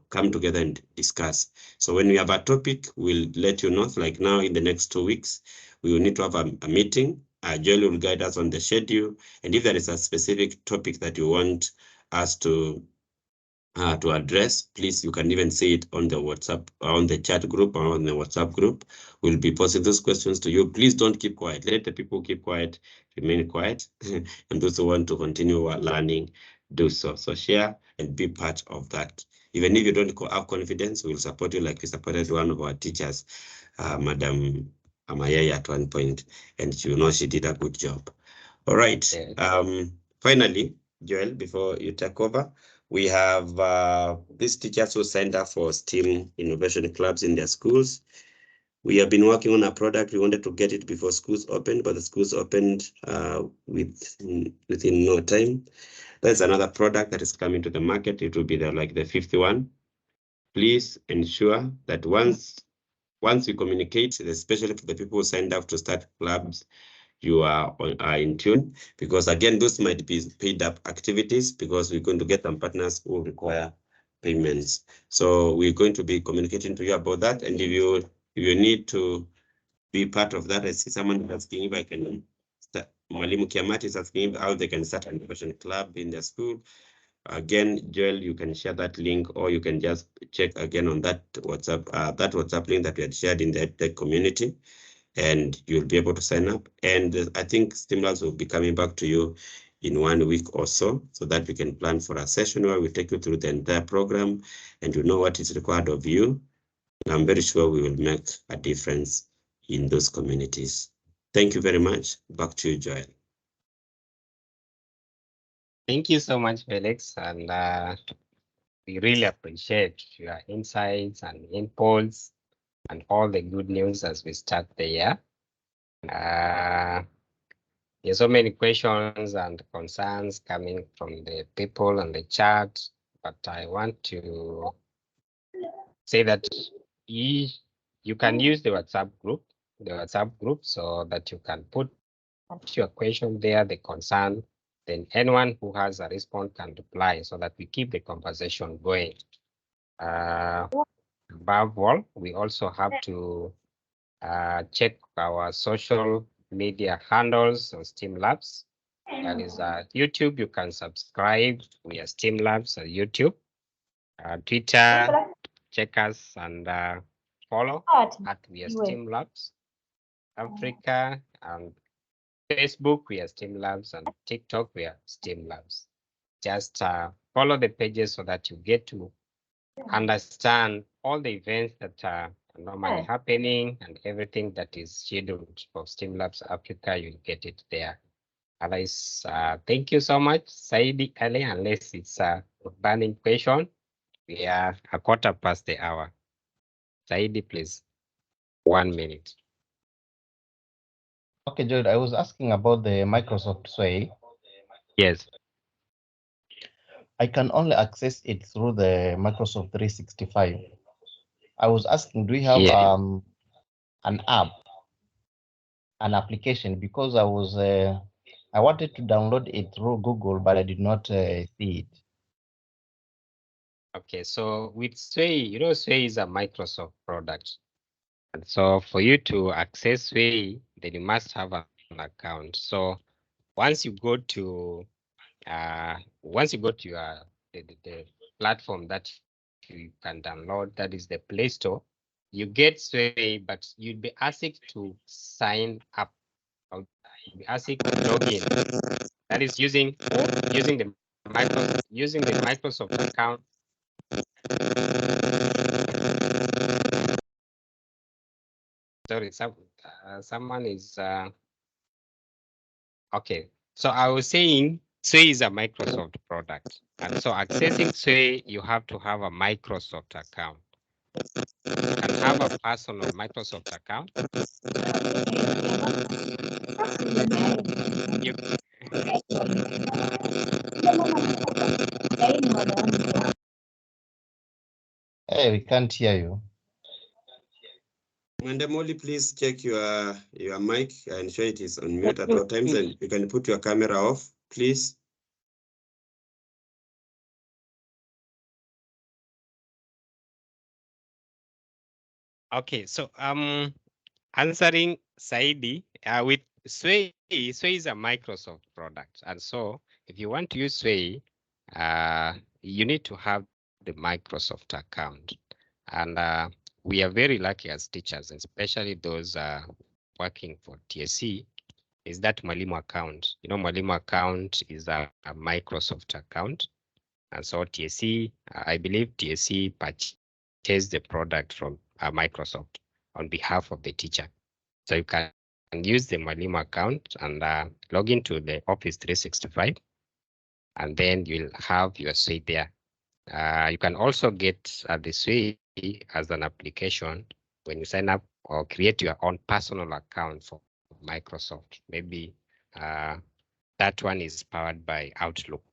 come together and discuss. So when we have a topic, we'll let you know. Like now, in the next 2 weeks, we will need to have a meeting. Joel will guide us on the schedule. And if there is a specific topic that you want us to address, please, you can even say it on the WhatsApp, on the chat group, or on the WhatsApp group. We'll be posting those questions to you. Please don't keep quiet. Let the people keep quiet, remain quiet. And those who want to continue learning, do so. So share and be part of that. Even if you don't have confidence, we'll support you like we supported one of our teachers, Madam Amayaya, at one point. And she did a good job. All right. Finally, Joel, before you take over, we have these teachers who signed up for STEAM innovation clubs in their schools. We have been working on a product. We wanted to get it before schools opened, but the schools opened within no time. There's another product that is coming to the market. It will be like the 50th one. Please ensure that once you communicate, especially for the people who signed up to start clubs, you are in tune, because again, those might be paid up activities, because we're going to get some partners who require payments. So we're going to be communicating to you about that. And if you need to be part of that, I see someone asking if I can start. Mwalimu Kiamati is asking how they can start an innovation club in their school. Again, Joel, you can share that link, or you can just check again on that WhatsApp link that we had shared in the EdTech community, and you'll be able to sign up. And I think STEAMLabs will be coming back to you in 1 week or so that we can plan for a session where we take you through the entire program and you know what is required of you. And I'm very sure we will make a difference in those communities. Thank you very much. Back to you, Joel. Thank you so much, Felix. And we really appreciate your insights and inputs and all the good news as we start the year. There's so many questions and concerns coming from the people on the chat, but I want to say that you can use the WhatsApp group so that you can put your question there, the concern, then anyone who has a response can reply so that we keep the conversation going. Above all, we also have to check our social media handles on STEAMLabs. That is YouTube, you can subscribe. We are STEAMLabs on YouTube. Twitter, check us and follow at we are STEAMLabs Africa, and Facebook, we are STEAMLabs, and TikTok, we are STEAMLabs. Just follow the pages so that you get to understand all the events that are normally happening and everything that is scheduled for STEAMLabs Africa, you'll get it there. Otherwise, thank you so much, Saidi Ali, unless it's a burning question. We are a quarter past the hour. Saidi, please, 1 minute. Okay, Joel, I was asking about the Microsoft Sway. Yes. I can only access it through the Microsoft 365. I was asking, do we have an app, an application? Because I was I wanted to download it through Google, but I did not see it. Okay, so with Sway, you know, Sway is a Microsoft product. And so for you to access Sway, then you must have an account. So once you go to your the platform that you can download, that is the Play Store, you get Sway, but you'll be asked to sign up. You'll be asked to log in. That is using the Microsoft account. Sorry, someone is okay. So I was saying Sway is a Microsoft product. And so accessing Sway, you have to have a Microsoft account. You can have a personal Microsoft account. Hey, we can't hear you. Mandamoli, please check your mic and ensure it is on mute at all times, and you can put your camera off, please. Okay, so answering Saidi, with Sway is a Microsoft product. And so if you want to use Sway, you need to have the Microsoft account. And we are very lucky as teachers, especially those working for TSC, is that Mwalimu account. You know, Mwalimu account is a Microsoft account. And so TSC, I believe TSC purchased the product from Microsoft on behalf of the teacher. So you can use the Mwalimu account and log into the Office 365, and then you'll have your Sway there. You can also get the Sway as an application when you sign up or create your own personal account for Microsoft. Maybe that one is powered by Outlook.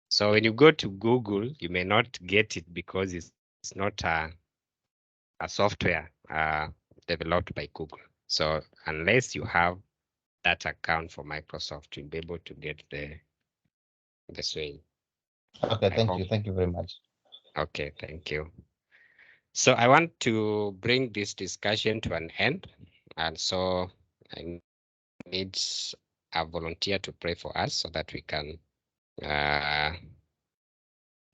So when you go to Google, you may not get it because it's not a software developed by Google. So unless you have that account for Microsoft, you'll be able to get the Sway. Okay, thank you. Thank you very much. Okay, thank you. So I want to bring this discussion to an end. And so I need a volunteer to pray for us so that we can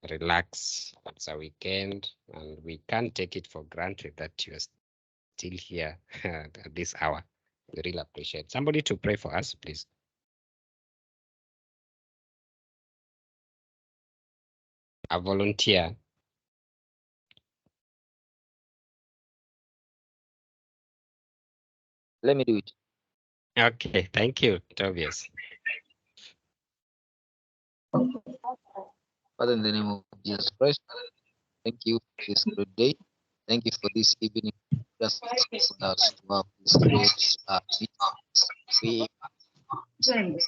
relax. It's a weekend, and we can't take it for granted that you are still here at this hour. We really appreciate somebody to pray for us, please. A volunteer. Let me do it. Okay, thank you, Tobias. Father, in the name of Jesus Christ, thank you for this great day. Thank you for this evening. Just for us to have this great meeting.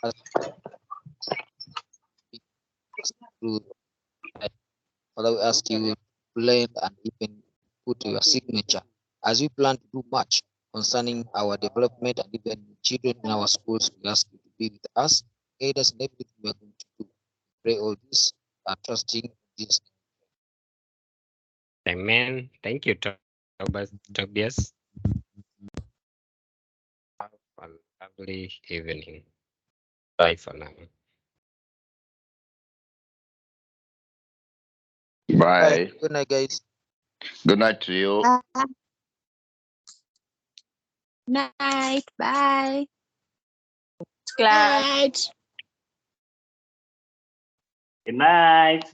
Father, we ask you to blend and even put your signature as we plan to do much concerning our development and even children in our schools. We ask you to be with us, aid us in everything we are going to do. Pray all this, trusting Jesus. Amen. Thank you, Tobias. Have a lovely evening. Bye for now. Bye. Good night, guys. Good night to you. Night. Bye. Class. Night. Good night.